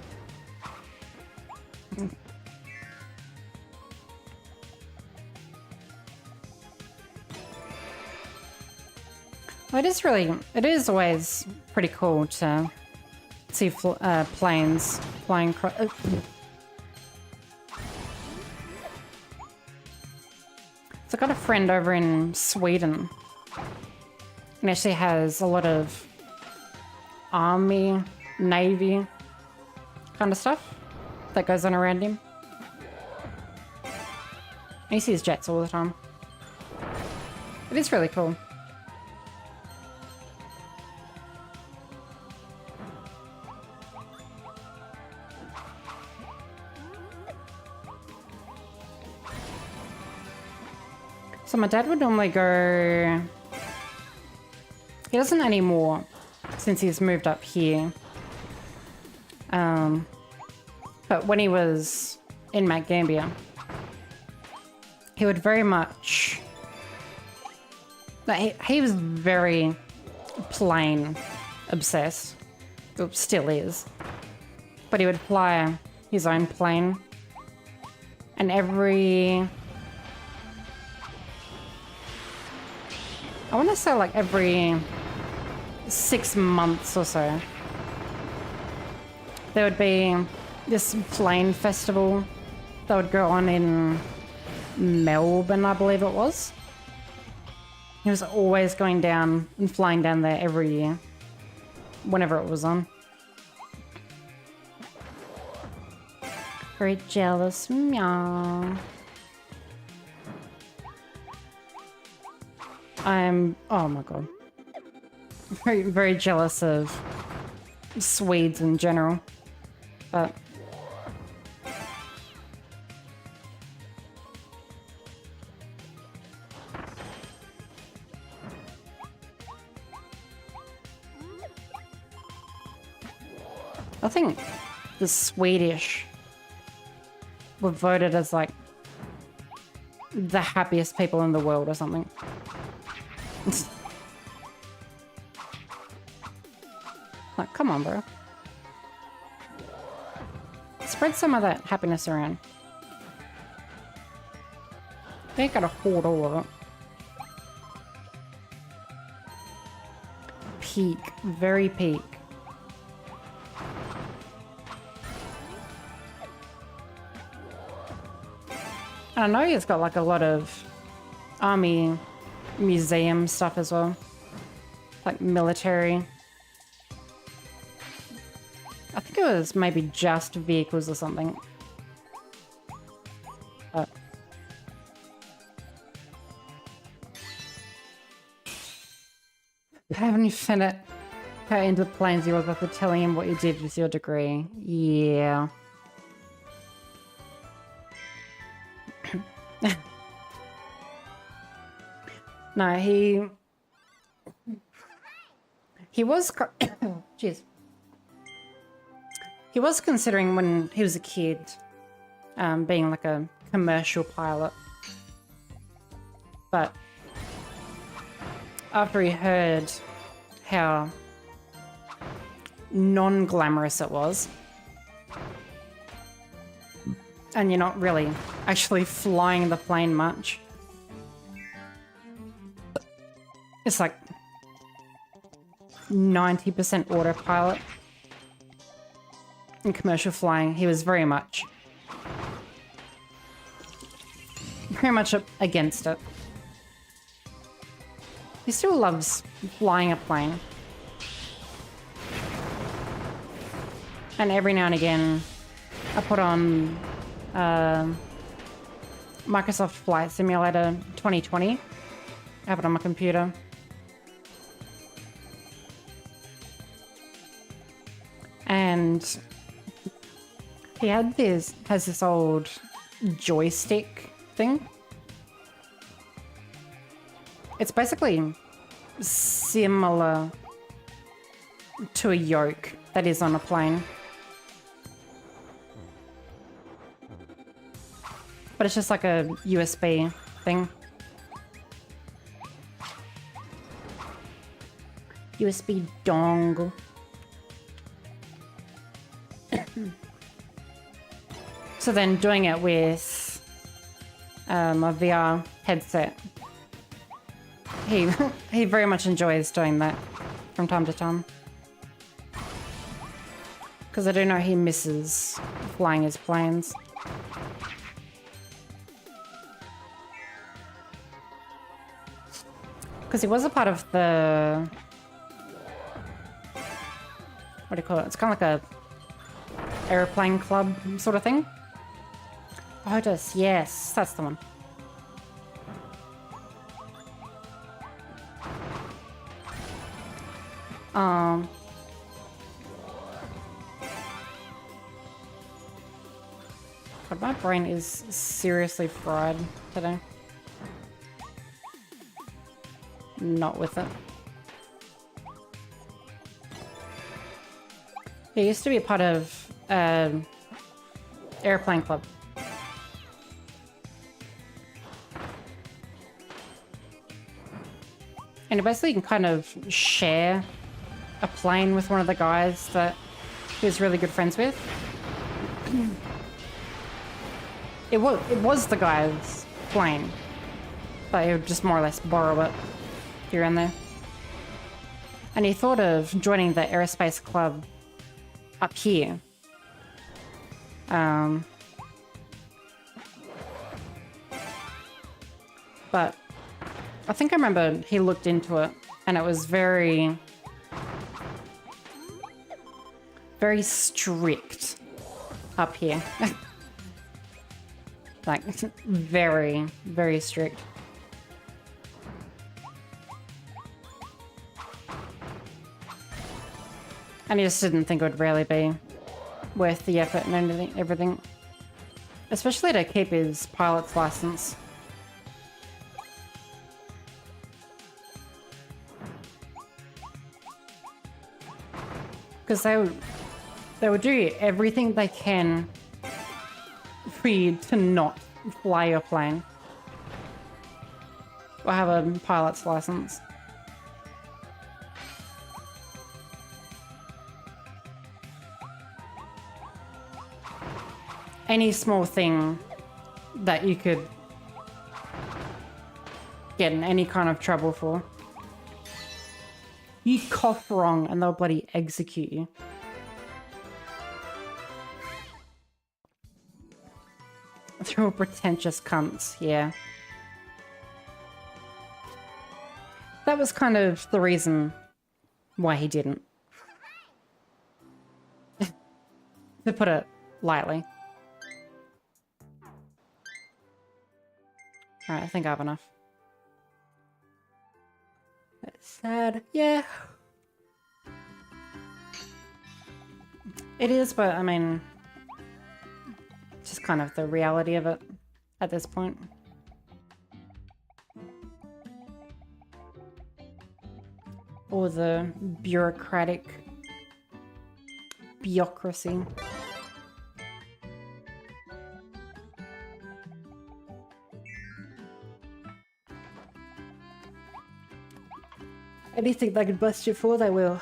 S1: Well, it is always pretty cool to see planes flying across. So I got a friend over in Sweden, and actually has a lot of army, navy kind of stuff that goes on around him. And he sees jets all the time. It is really cool. So my dad would normally go... He doesn't anymore since he's moved up here. But when he was in Mount Gambier, he would very much... He was very plane obsessed. Still is. But he would fly his own plane. And every... I want to say like every 6 months or so, there would be this plane festival that would go on in Melbourne, I believe it was. He was always going down and flying down there every year, whenever it was on. Very jealous, meow. Oh my god, very, very jealous of Swedes in general, but I think the Swedish were voted as like the happiest people in the world or something. Like, come on, bro. Spread some of that happiness around. They ain't gotta hoard all of it. peak, very peak. I know he's got like a lot of army museum stuff as well. Like military. I think it was maybe just vehicles or something. But haven't you finished how into the planes you was after telling him what you did with your degree? Yeah. No, he was jeez. He was considering when he was a kid being like a commercial pilot. But after he heard how non-glamorous it was, and you're not really actually flying the plane much, it's like 90% autopilot. In commercial flying, he was very much against it. He still loves flying a plane. And every now and again, I put on Microsoft Flight Simulator 2020. I have it on my computer. And he has this old joystick thing. It's basically similar to a yoke that is on a plane. But it's just like a USB thing. USB dongle. So then doing it with a VR headset, he very much enjoys doing that from time to time. Because I do know he misses flying his planes. Because he was a part of the... what do you call it? It's kind of like a airplane club sort of thing. Otis, yes, that's the one. But my brain is seriously fried today. Not with it. He used to be a part of airplane club. And basically you can kind of share a plane with one of the guys that he was really good friends with. It was the guy's plane, but he would just more or less borrow it here and there. And he thought of joining the aerospace club up here. But I think I remember he looked into it and it was very, very strict up here. Like, very, very strict. And he just didn't think it would really be worth the effort and everything. Especially to keep his pilot's license. Because they would do everything they can for you to not fly your plane or have a pilot's license. Any small thing that you could get in any kind of trouble for, You cough wrong and they'll bloody execute you. They're all pretentious cunts, yeah. That was kind of the reason why he didn't. To put it lightly. Alright, I think I have enough. That's sad. Yeah. It is, but I mean, it's just kind of the reality of it at this point. Or the bureaucracy. Anything they can bust you for, they will.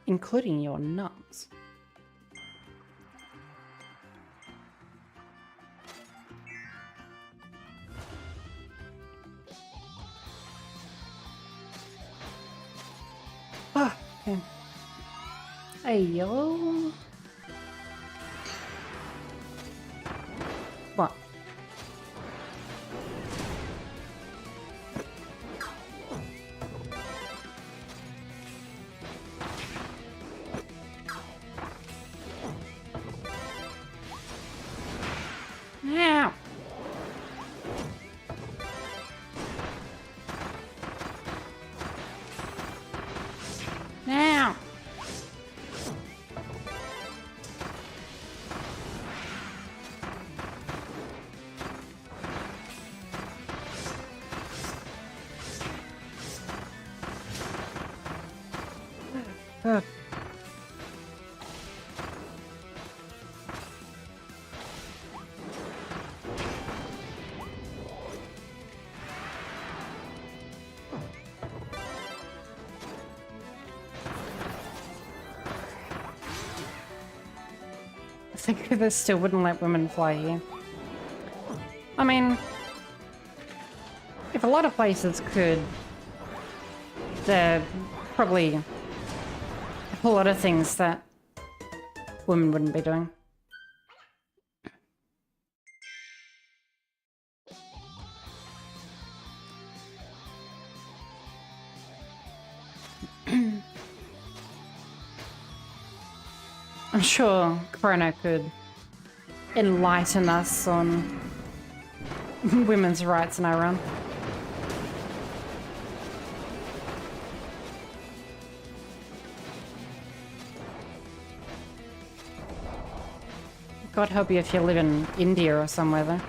S1: Including your nuts. Ah, okay. Hey, yo. What? Ow. Now. I think they still wouldn't let women fly here. I mean, if a lot of places could, there are probably a lot of things that women wouldn't be doing. I'm sure Chrono could enlighten us on women's rights in Iran. God help you if you live in India or somewhere though.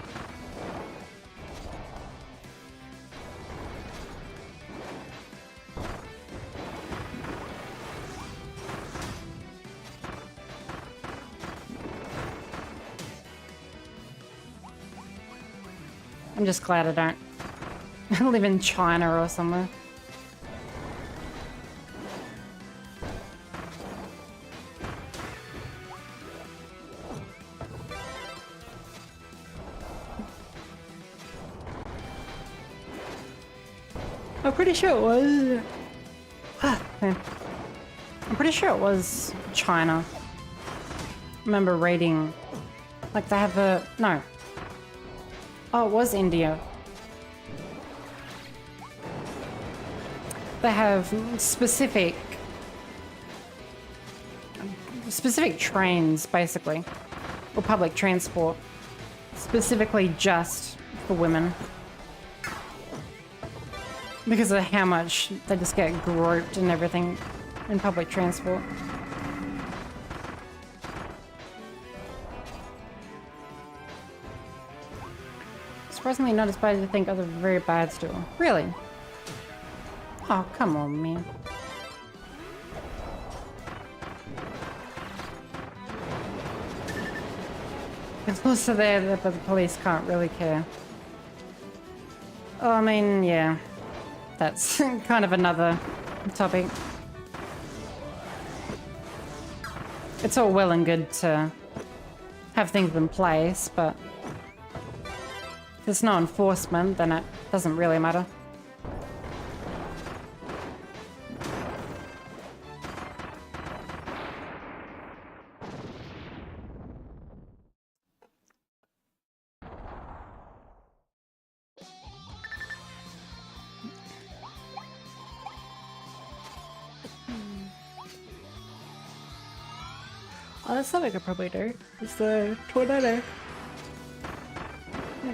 S1: I'm just glad I don't live in China or somewhere. I'm pretty sure it was... I'm pretty sure it was China. I remember reading... Like they have a... No. Oh, it was India. They have specific trains, basically, or public transport, specifically just for women. Because of how much they just get groped and everything in public transport. Surprisingly not as bad as I think other very bad still. Really? Oh, come on, man. It's also there, but the police can't really care. Oh, I mean, yeah. That's kind of another topic. It's all well and good to have things in place, but there's no enforcement, then it doesn't really matter. Oh, that's something I could probably do. It's the tornado. Yeah.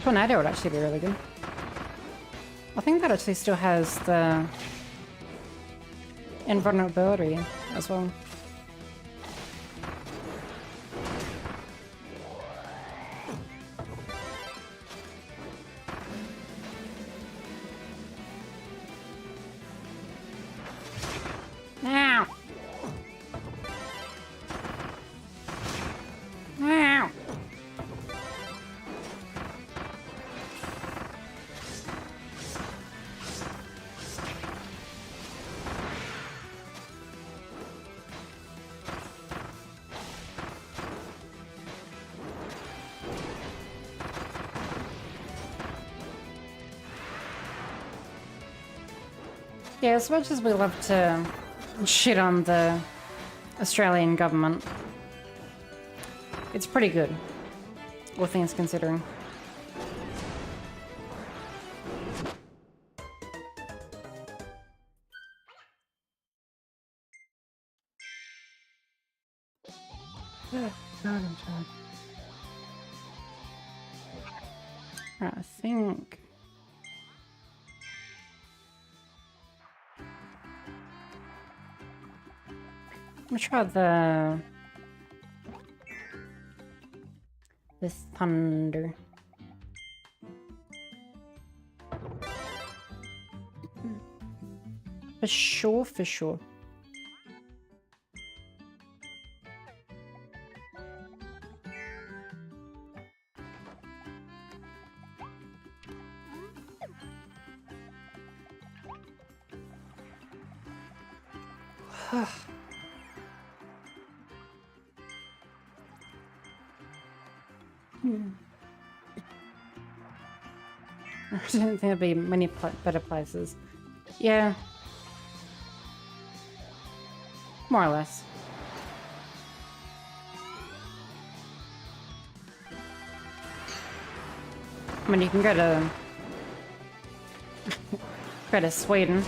S1: Tornado would actually be really good. I think that actually still has the invulnerability as well. Ow! Ow! Yeah, as much as we love to shit on the Australian government, it's pretty good, all things considering. Right, I think... I'm gonna try this thunder. For sure, for sure. I don't think there'll be many better places. Yeah. More or less. I mean, you can go to... go to Sweden.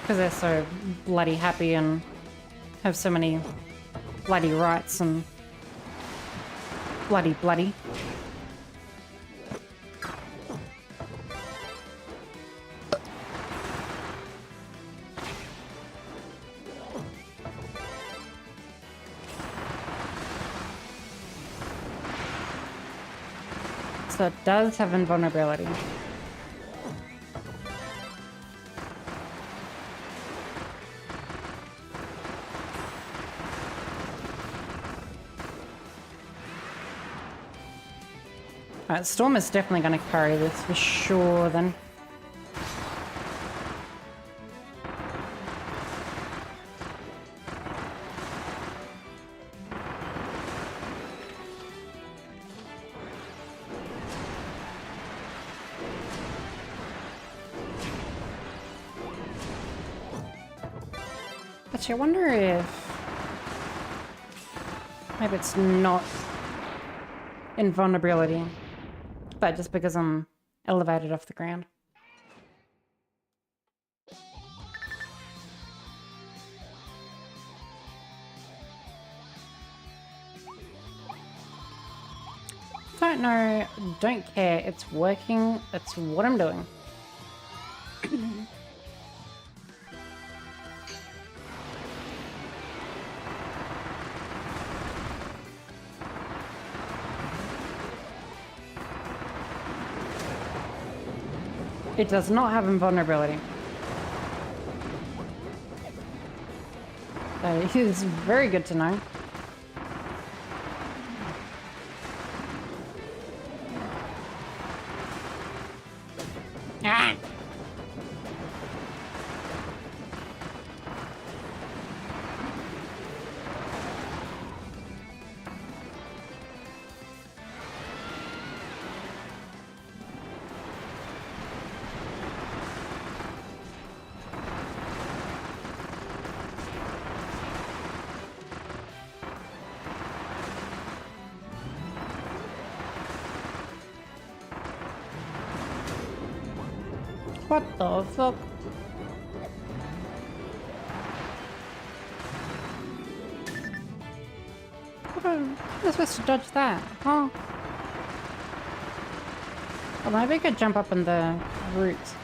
S1: Because they're so bloody happy and have so many bloody rights and bloody. So it does have invulnerability. Alright, Storm is definitely going to carry this for sure then. Actually, I wonder if maybe it's not invulnerability, but just because I'm elevated off the ground. Don't know, don't care, it's working, it's what I'm doing. It does not have invulnerability. That is very good to know. Ah! What the fuck? How am I supposed to dodge that? Huh? Oh, maybe I could jump up in the roots.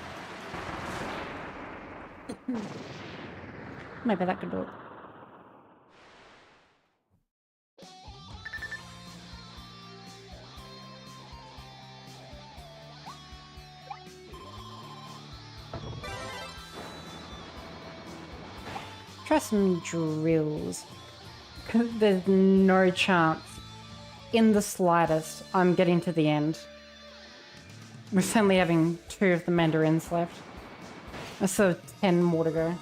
S1: Maybe that could do it. Try some drills. There's no chance in the slightest I'm getting to the end with only having 2 of the mandarins left. There's still 10 more to go.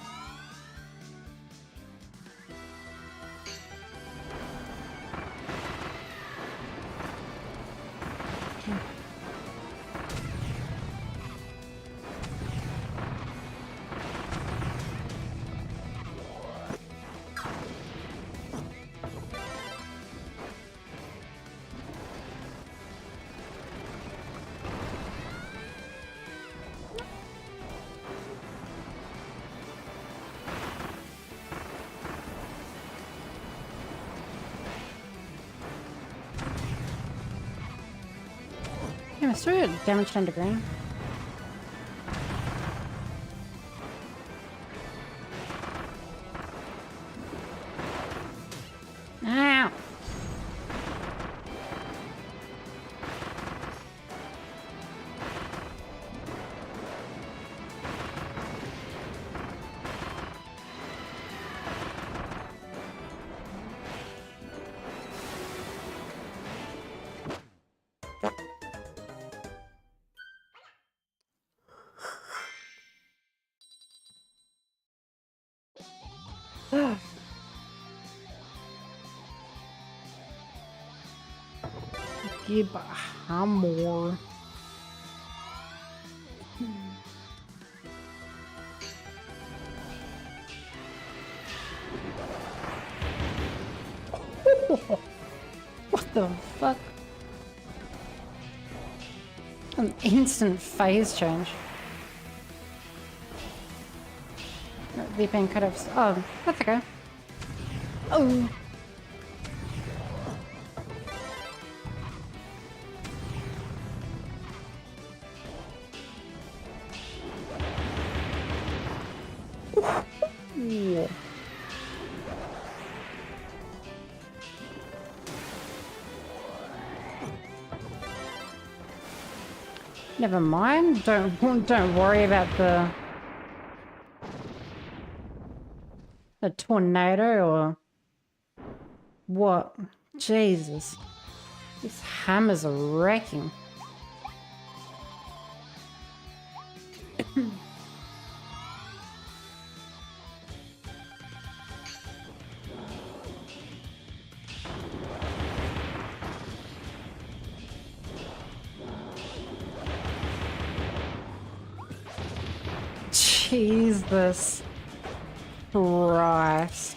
S1: Yeah, I still get damaged underground. Ow! Give more. What the fuck? An instant phase change. VPN cutoffs. Oh, that's okay. Oh. Yeah. Never mind. Don't worry about the tornado or what? Jesus. These hammers are wrecking. Jesus Christ.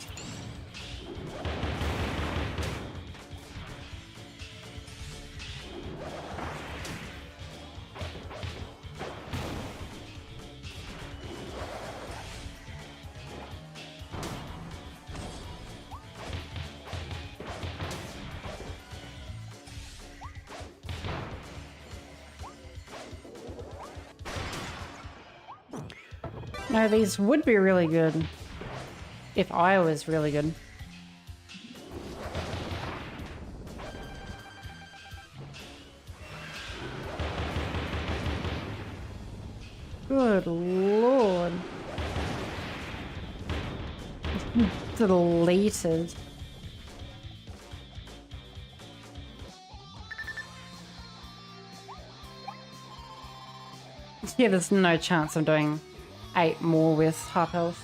S1: No, these would be really good if I was really good. Good lord. Deleted. Yeah, there's no chance of doing 8 more with half health.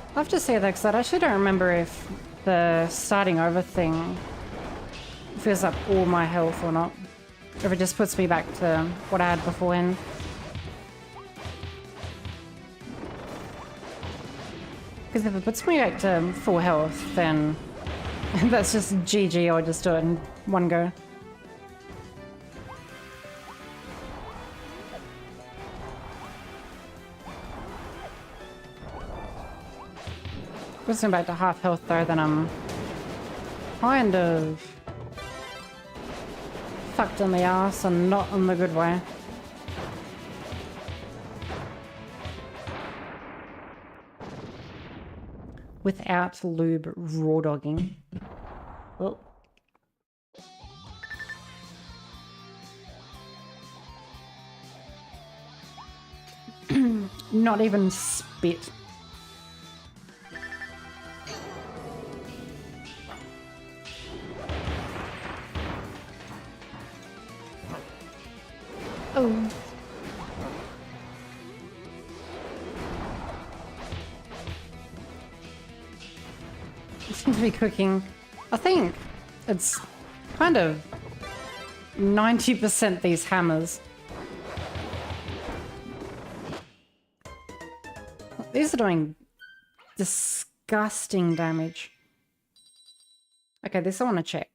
S1: I'll have to say that because I actually don't remember if the starting over thing fills up all my health or not. Or if it just puts me back to what I had beforehand. Because if it puts me back to full health, then that's just GG. I'll just do it in one go. Puts me back to half health though, then I'm kind of fucked in the ass and not in the good way. Without lube raw dogging. Oh. Not even spit. Oh. Seems to be cooking. I think it's kind of 90% these hammers. These are doing disgusting damage. Okay, this I want to check.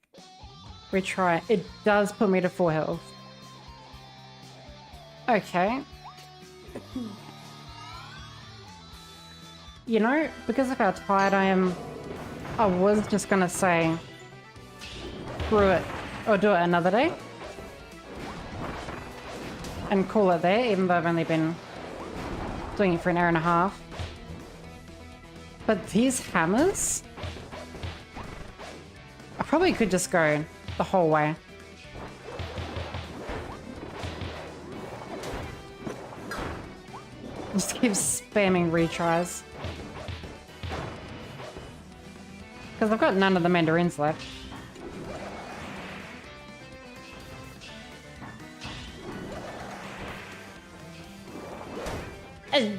S1: Retry. It does put me to full health. Okay. You know, because of how tired I am, I was just gonna say screw it or do it another day and call it there, even though I've only been doing it for an hour and a half. But these hammers, I probably could just go the whole way. Just keep spamming retries. Because I've got none of the mandarins left. And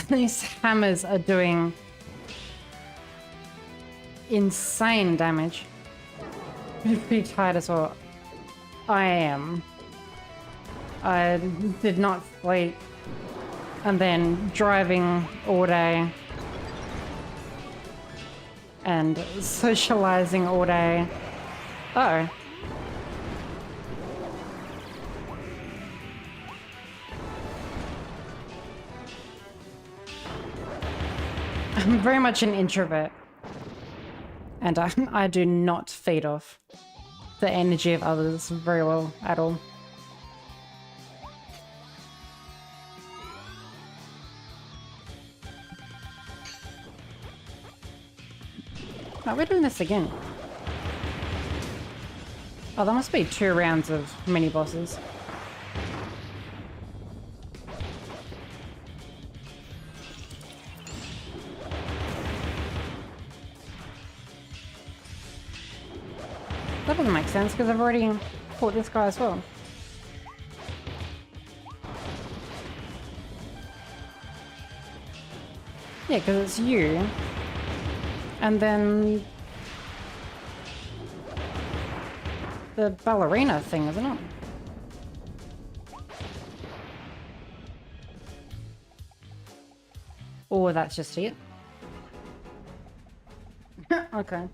S1: these hammers are doing insane damage. I'm pretty tired as well. I am. I did not sleep. And then driving all day. And socializing all day. Uh-oh. I'm very much an introvert. And I do not feed off the energy of others very well at all. Oh, we're doing this again. Oh, there must be 2 rounds of mini bosses. That doesn't make sense because I've already fought this guy as well. Yeah, because it's you. And then the ballerina thing, isn't it? Or that's just it. Okay.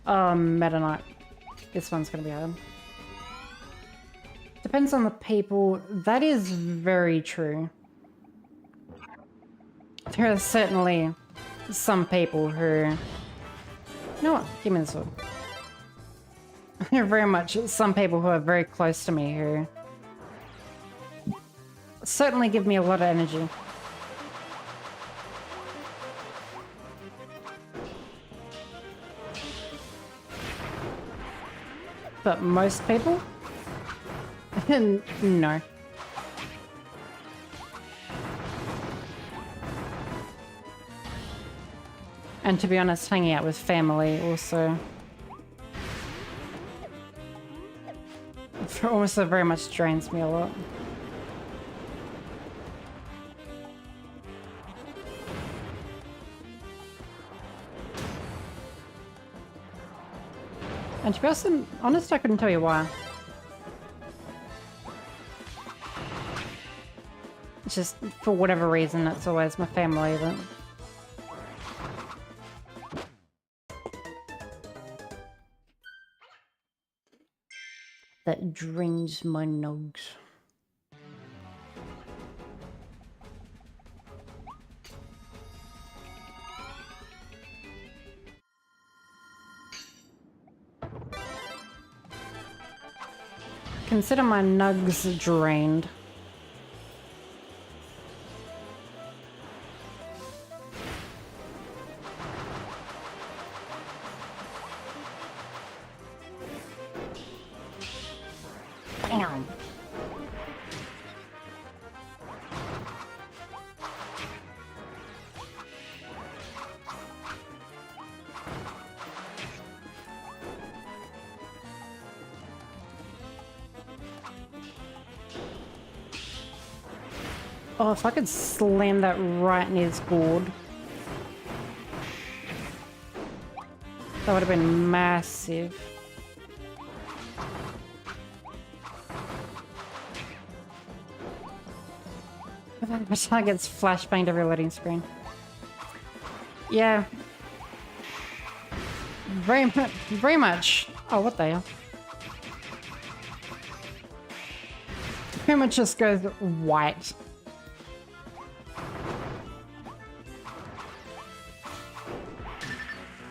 S1: Meta Knight. This one's gonna be hard. Depends on the people. That is very true. There are certainly some people who... You know what? Give me the sword. There are very much some people who are very close to me who certainly give me a lot of energy. But most people? No. And to be honest, hanging out with family also also very much drains me a lot. And to be honest, I couldn't tell you why. It's just, for whatever reason, it's always my family that drains my nugs. Consider my nugs drained. Damn. Oh, if I could slam that right in his gourd. That would have been massive. My target's flashbanged every loading screen. Yeah. Very much. Oh, what the hell? Very much just goes white.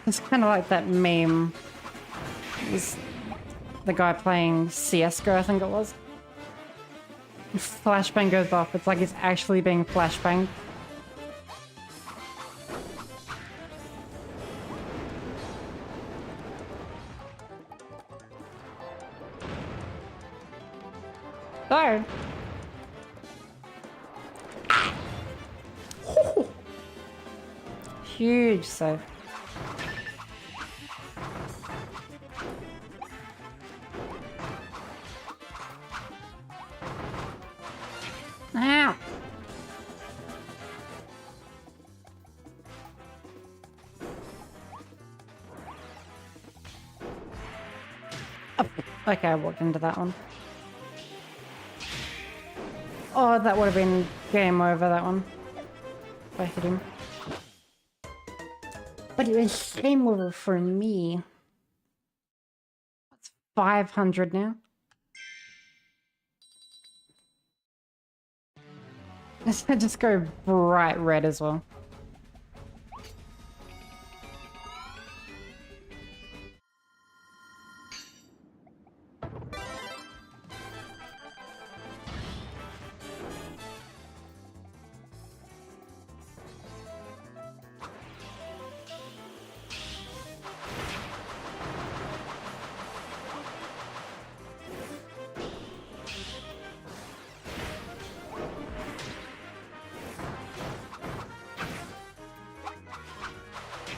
S1: It's kind of like that meme. It was the guy playing CSGO, I think it was. Flashbang goes off. It's like it's actually being flashbanged. So. Huge save. Ow. Oh, okay, I walked into that one. Oh, that would have been game over, that one. If I hit him. But it was game over for me. That's 500 now. I just go bright red as well.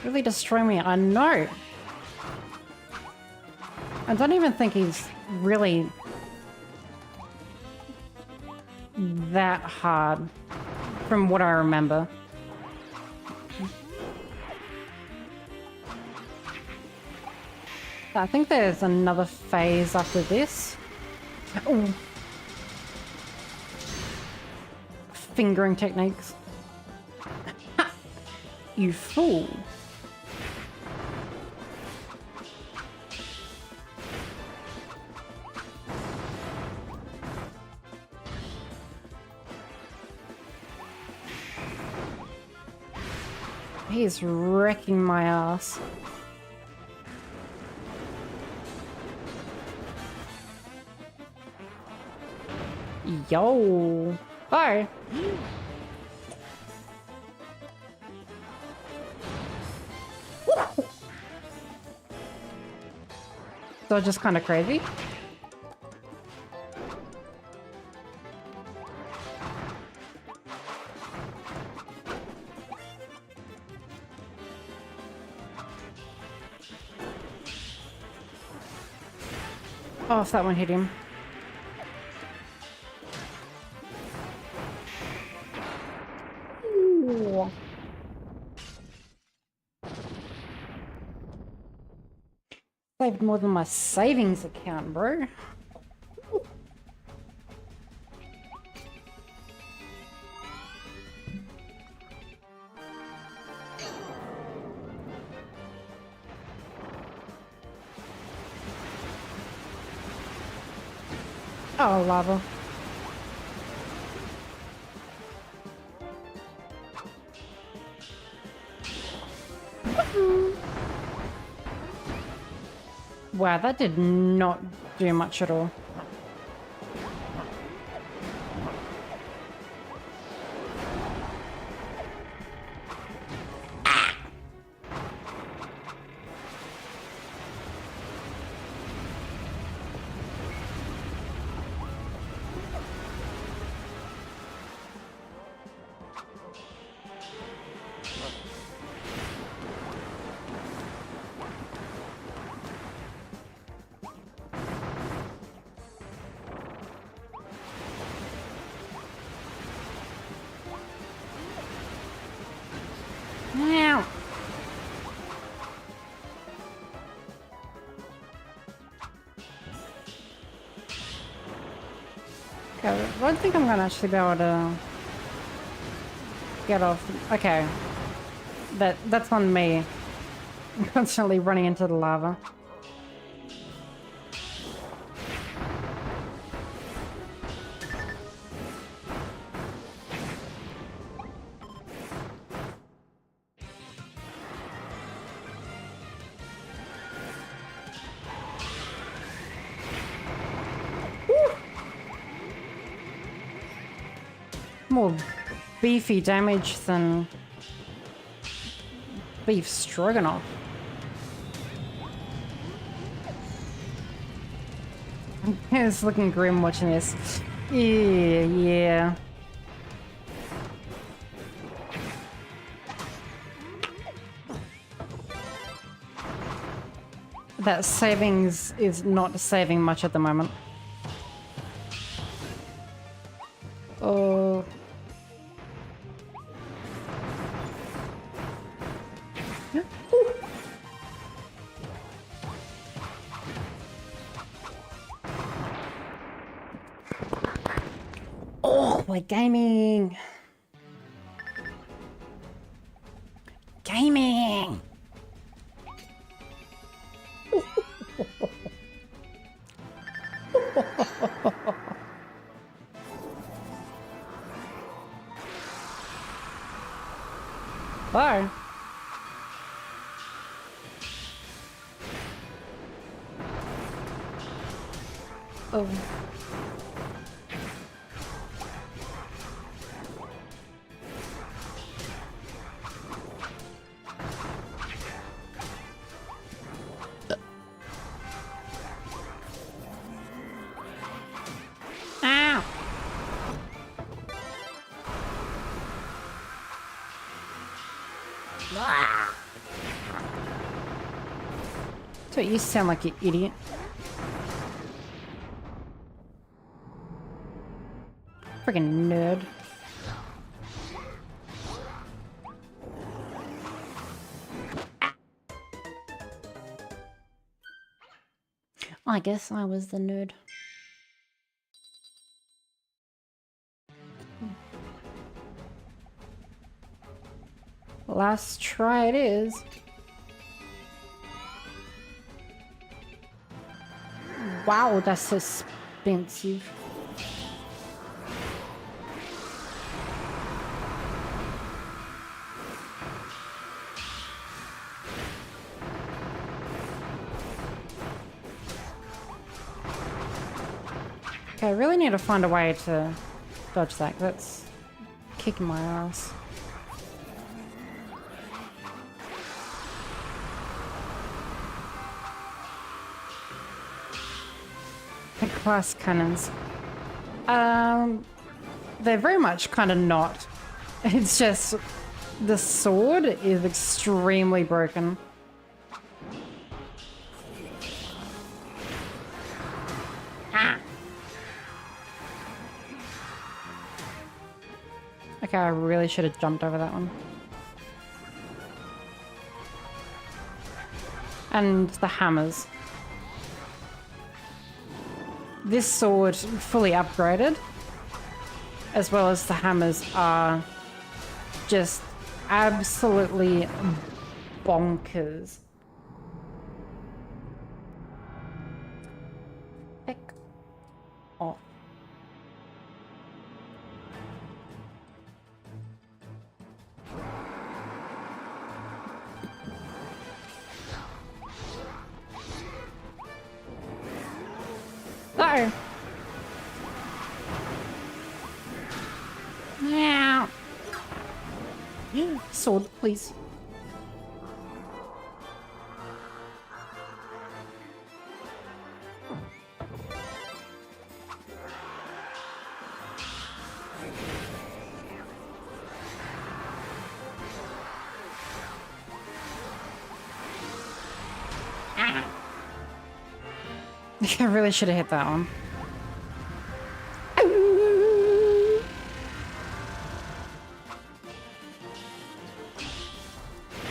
S1: Really destroy me, I know. I don't even think he's really that hard from what I remember. I think there's another phase after this. Ooh. Fingering techniques. You fool. He's wrecking my ass. Yo. Bye. So just kind of crazy. Oh, if that one hit him. Ooh. Saved more than my savings account, bro. Oh, lava. Wow, that did not do much at all. Meow. Okay, I don't think I'm gonna actually be able to get off. Okay, that's on me. I'm constantly running into the lava. More beefy damage than beef stroganoff. It's looking grim watching this. Yeah. That savings is not saving much at the moment. Oh. Oh, we're gaming. Gaming. Bye. Oh. Ow. So you sound like an idiot. Friggin' nerd. I guess I was the nerd. Last try it is. Wow, that's expensive. Okay, I really need to find a way to dodge that. That's kicking my ass. The glass cannons. They're very much kind of not. It's just the sword is extremely broken. Ah. Okay, I really should have jumped over that one. And the hammers. This sword fully upgraded, as well as the hammers, are just absolutely bonkers. Heck off. No! Meow. Sword, please. I really should have hit that one.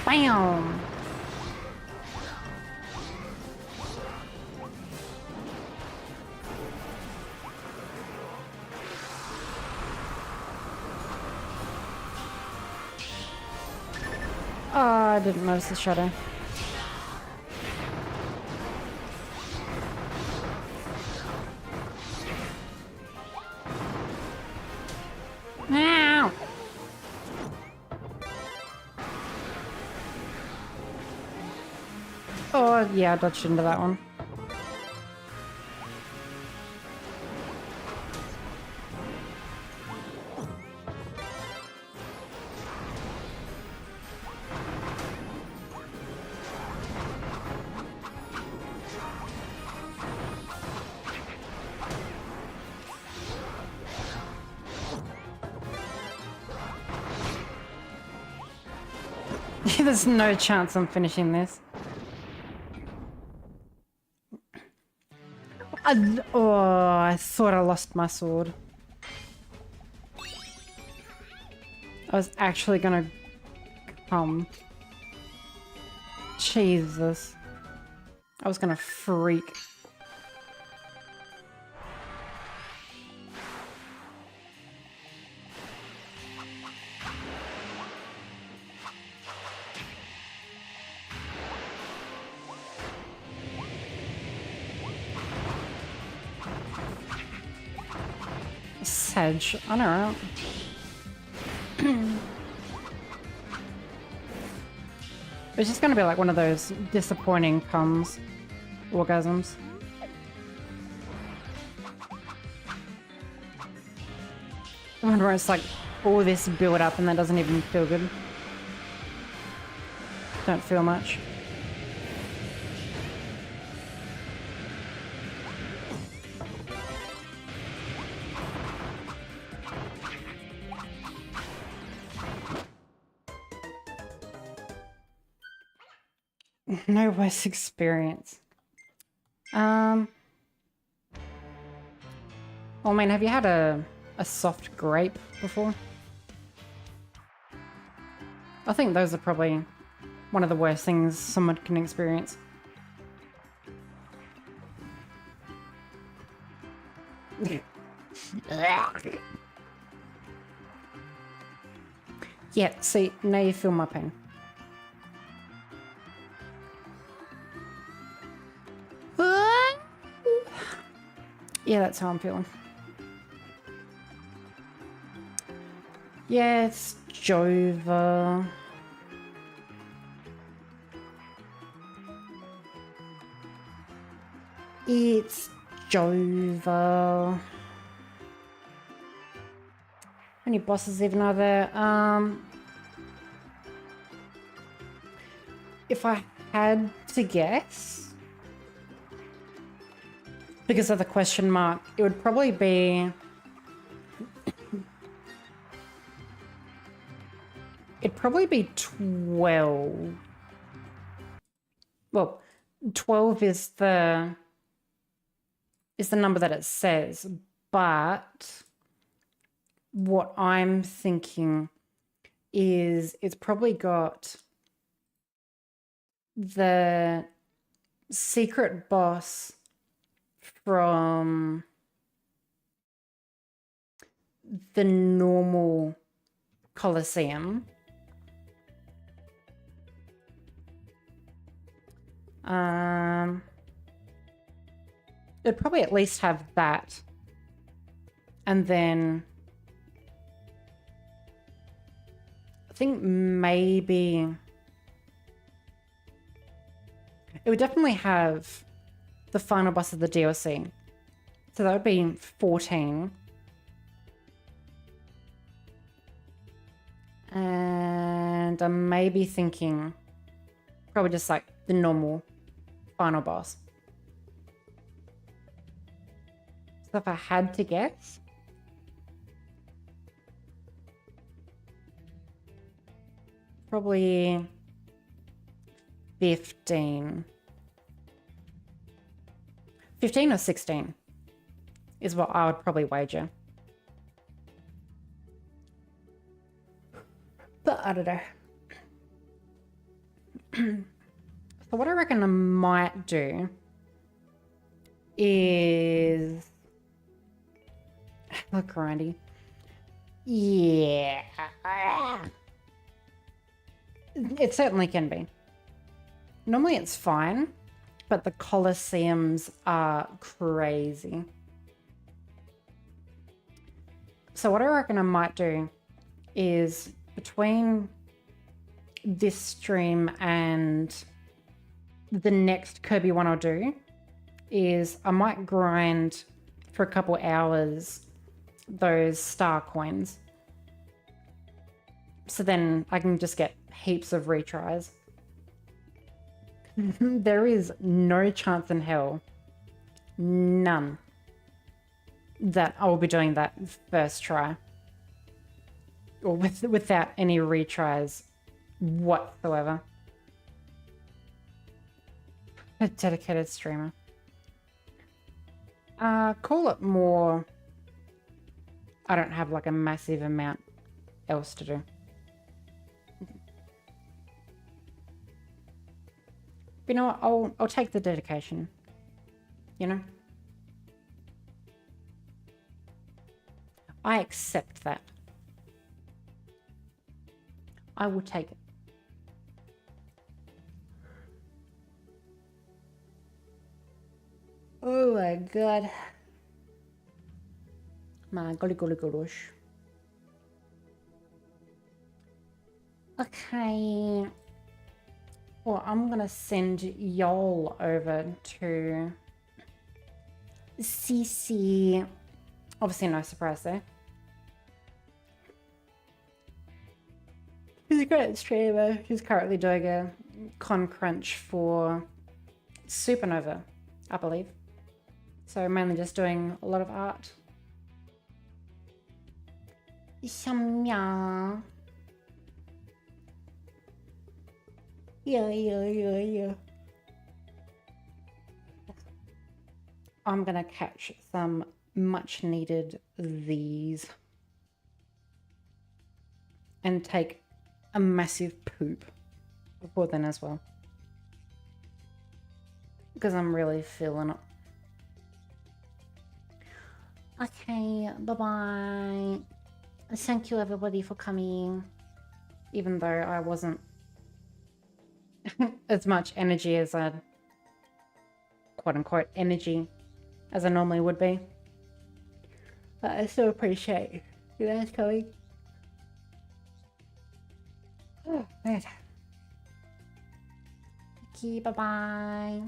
S1: Bam! Oh, I didn't notice the shadow. Ow! Oh, yeah, I dodged into that one. There's no chance I'm finishing this. Oh, I thought I lost my sword. I was actually gonna come. Jesus. I was gonna freak. Sedge, I know, right? It's just gonna be like one of those disappointing comes, orgasms. The one where it's like all this build up and that doesn't even feel good. Don't feel much. No worse experience. Well, I mean, have you had a soft grape before? I think those are probably one of the worst things someone can experience. Yeah, see, now you feel my pain. Yeah, that's how I'm feeling. Yeah, it's Jova. It's Jova. How many bosses even are there? If I had to guess, because of the question mark, it would probably be... It'd probably be 12. Well, 12 is the number that it says, but what I'm thinking is it's probably got the secret boss from the normal Colosseum. It'd probably at least have that. And then I think maybe it would definitely have the final boss of the DLC. So that would be 14. And I may be thinking probably just like the normal final boss. So if I had to guess, probably 15. 15 or 16 is what I would probably wager. But I don't know. So what I reckon I might do is... Look, grindy. Yeah. It certainly can be. Normally it's fine, but the Colosseums are crazy. So what I reckon I might do is between this stream and the next Kirby one I'll do is I might grind for a couple hours those star coins. So then I can just get heaps of retries. There is no chance in hell, none, that I will be doing that first try. Or without any retries whatsoever. A dedicated streamer. Call it more... I don't have like a massive amount else to do. But you know what? I'll take the dedication. You know? I accept that. I will take it. Oh my god. My golly golly gosh. Okay. Well, I'm gonna send y'all over to CC. Obviously no surprise there. She's a great streamer. She's currently doing a con crunch for Supernova, I believe. So mainly just doing a lot of art. Yeah. Yeah. I'm gonna catch some much needed these and take a massive poop before then as well, because I'm really feeling it. Okay, bye-bye. Thank you everybody for coming, even though I wasn't as much energy as I quote-unquote energy as I normally would be. But I still appreciate you guys coming. Oh, man. Okay, bye-bye.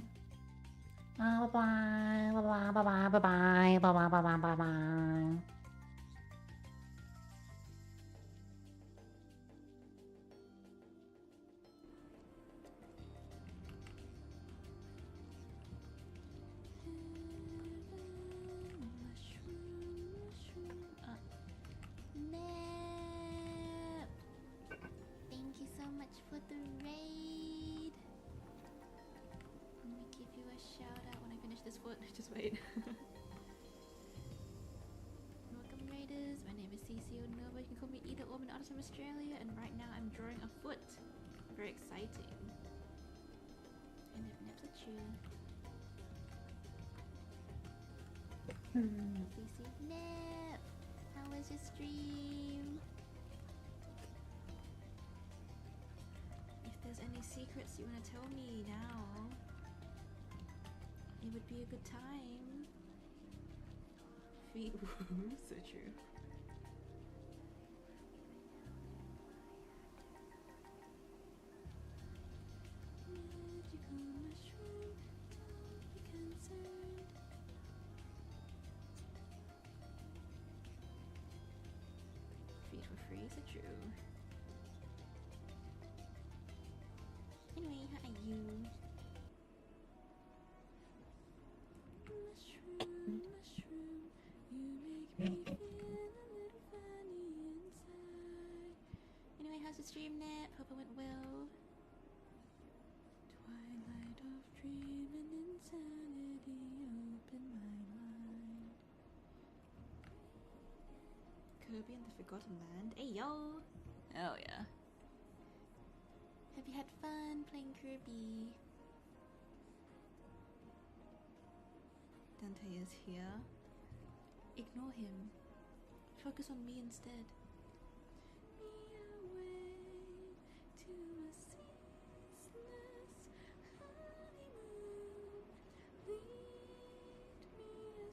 S1: Bye-bye. Bye-bye. Bye-bye. Bye-bye. Bye-bye. Bye-bye. Bye-bye.
S2: Thank you so much for the raid. Let me give you a shout out when I finish this foot. Just wait. Welcome raiders. My name is CC Nova. You can call me either or. I'm an artist from Australia, and right now I'm drawing a foot. Very exciting. And I've never met you. CC Nip. How was your stream? If there's any secrets you want to tell me now, it would be a good time. Feet woo, so true. Magical mushroom, don't be concerned. Is it true? Anyway, how are you? Mushroom, mushroom, you make me feel a little funny inside. Anyway, how's the stream, Nap? Hope it went well. Twilight of dream and insanity, open my mind. Kirby and the Forgotten Land. Hey yo! Oh yeah. Have you had fun playing Kirby? Dante is here. Ignore him. Focus on me instead.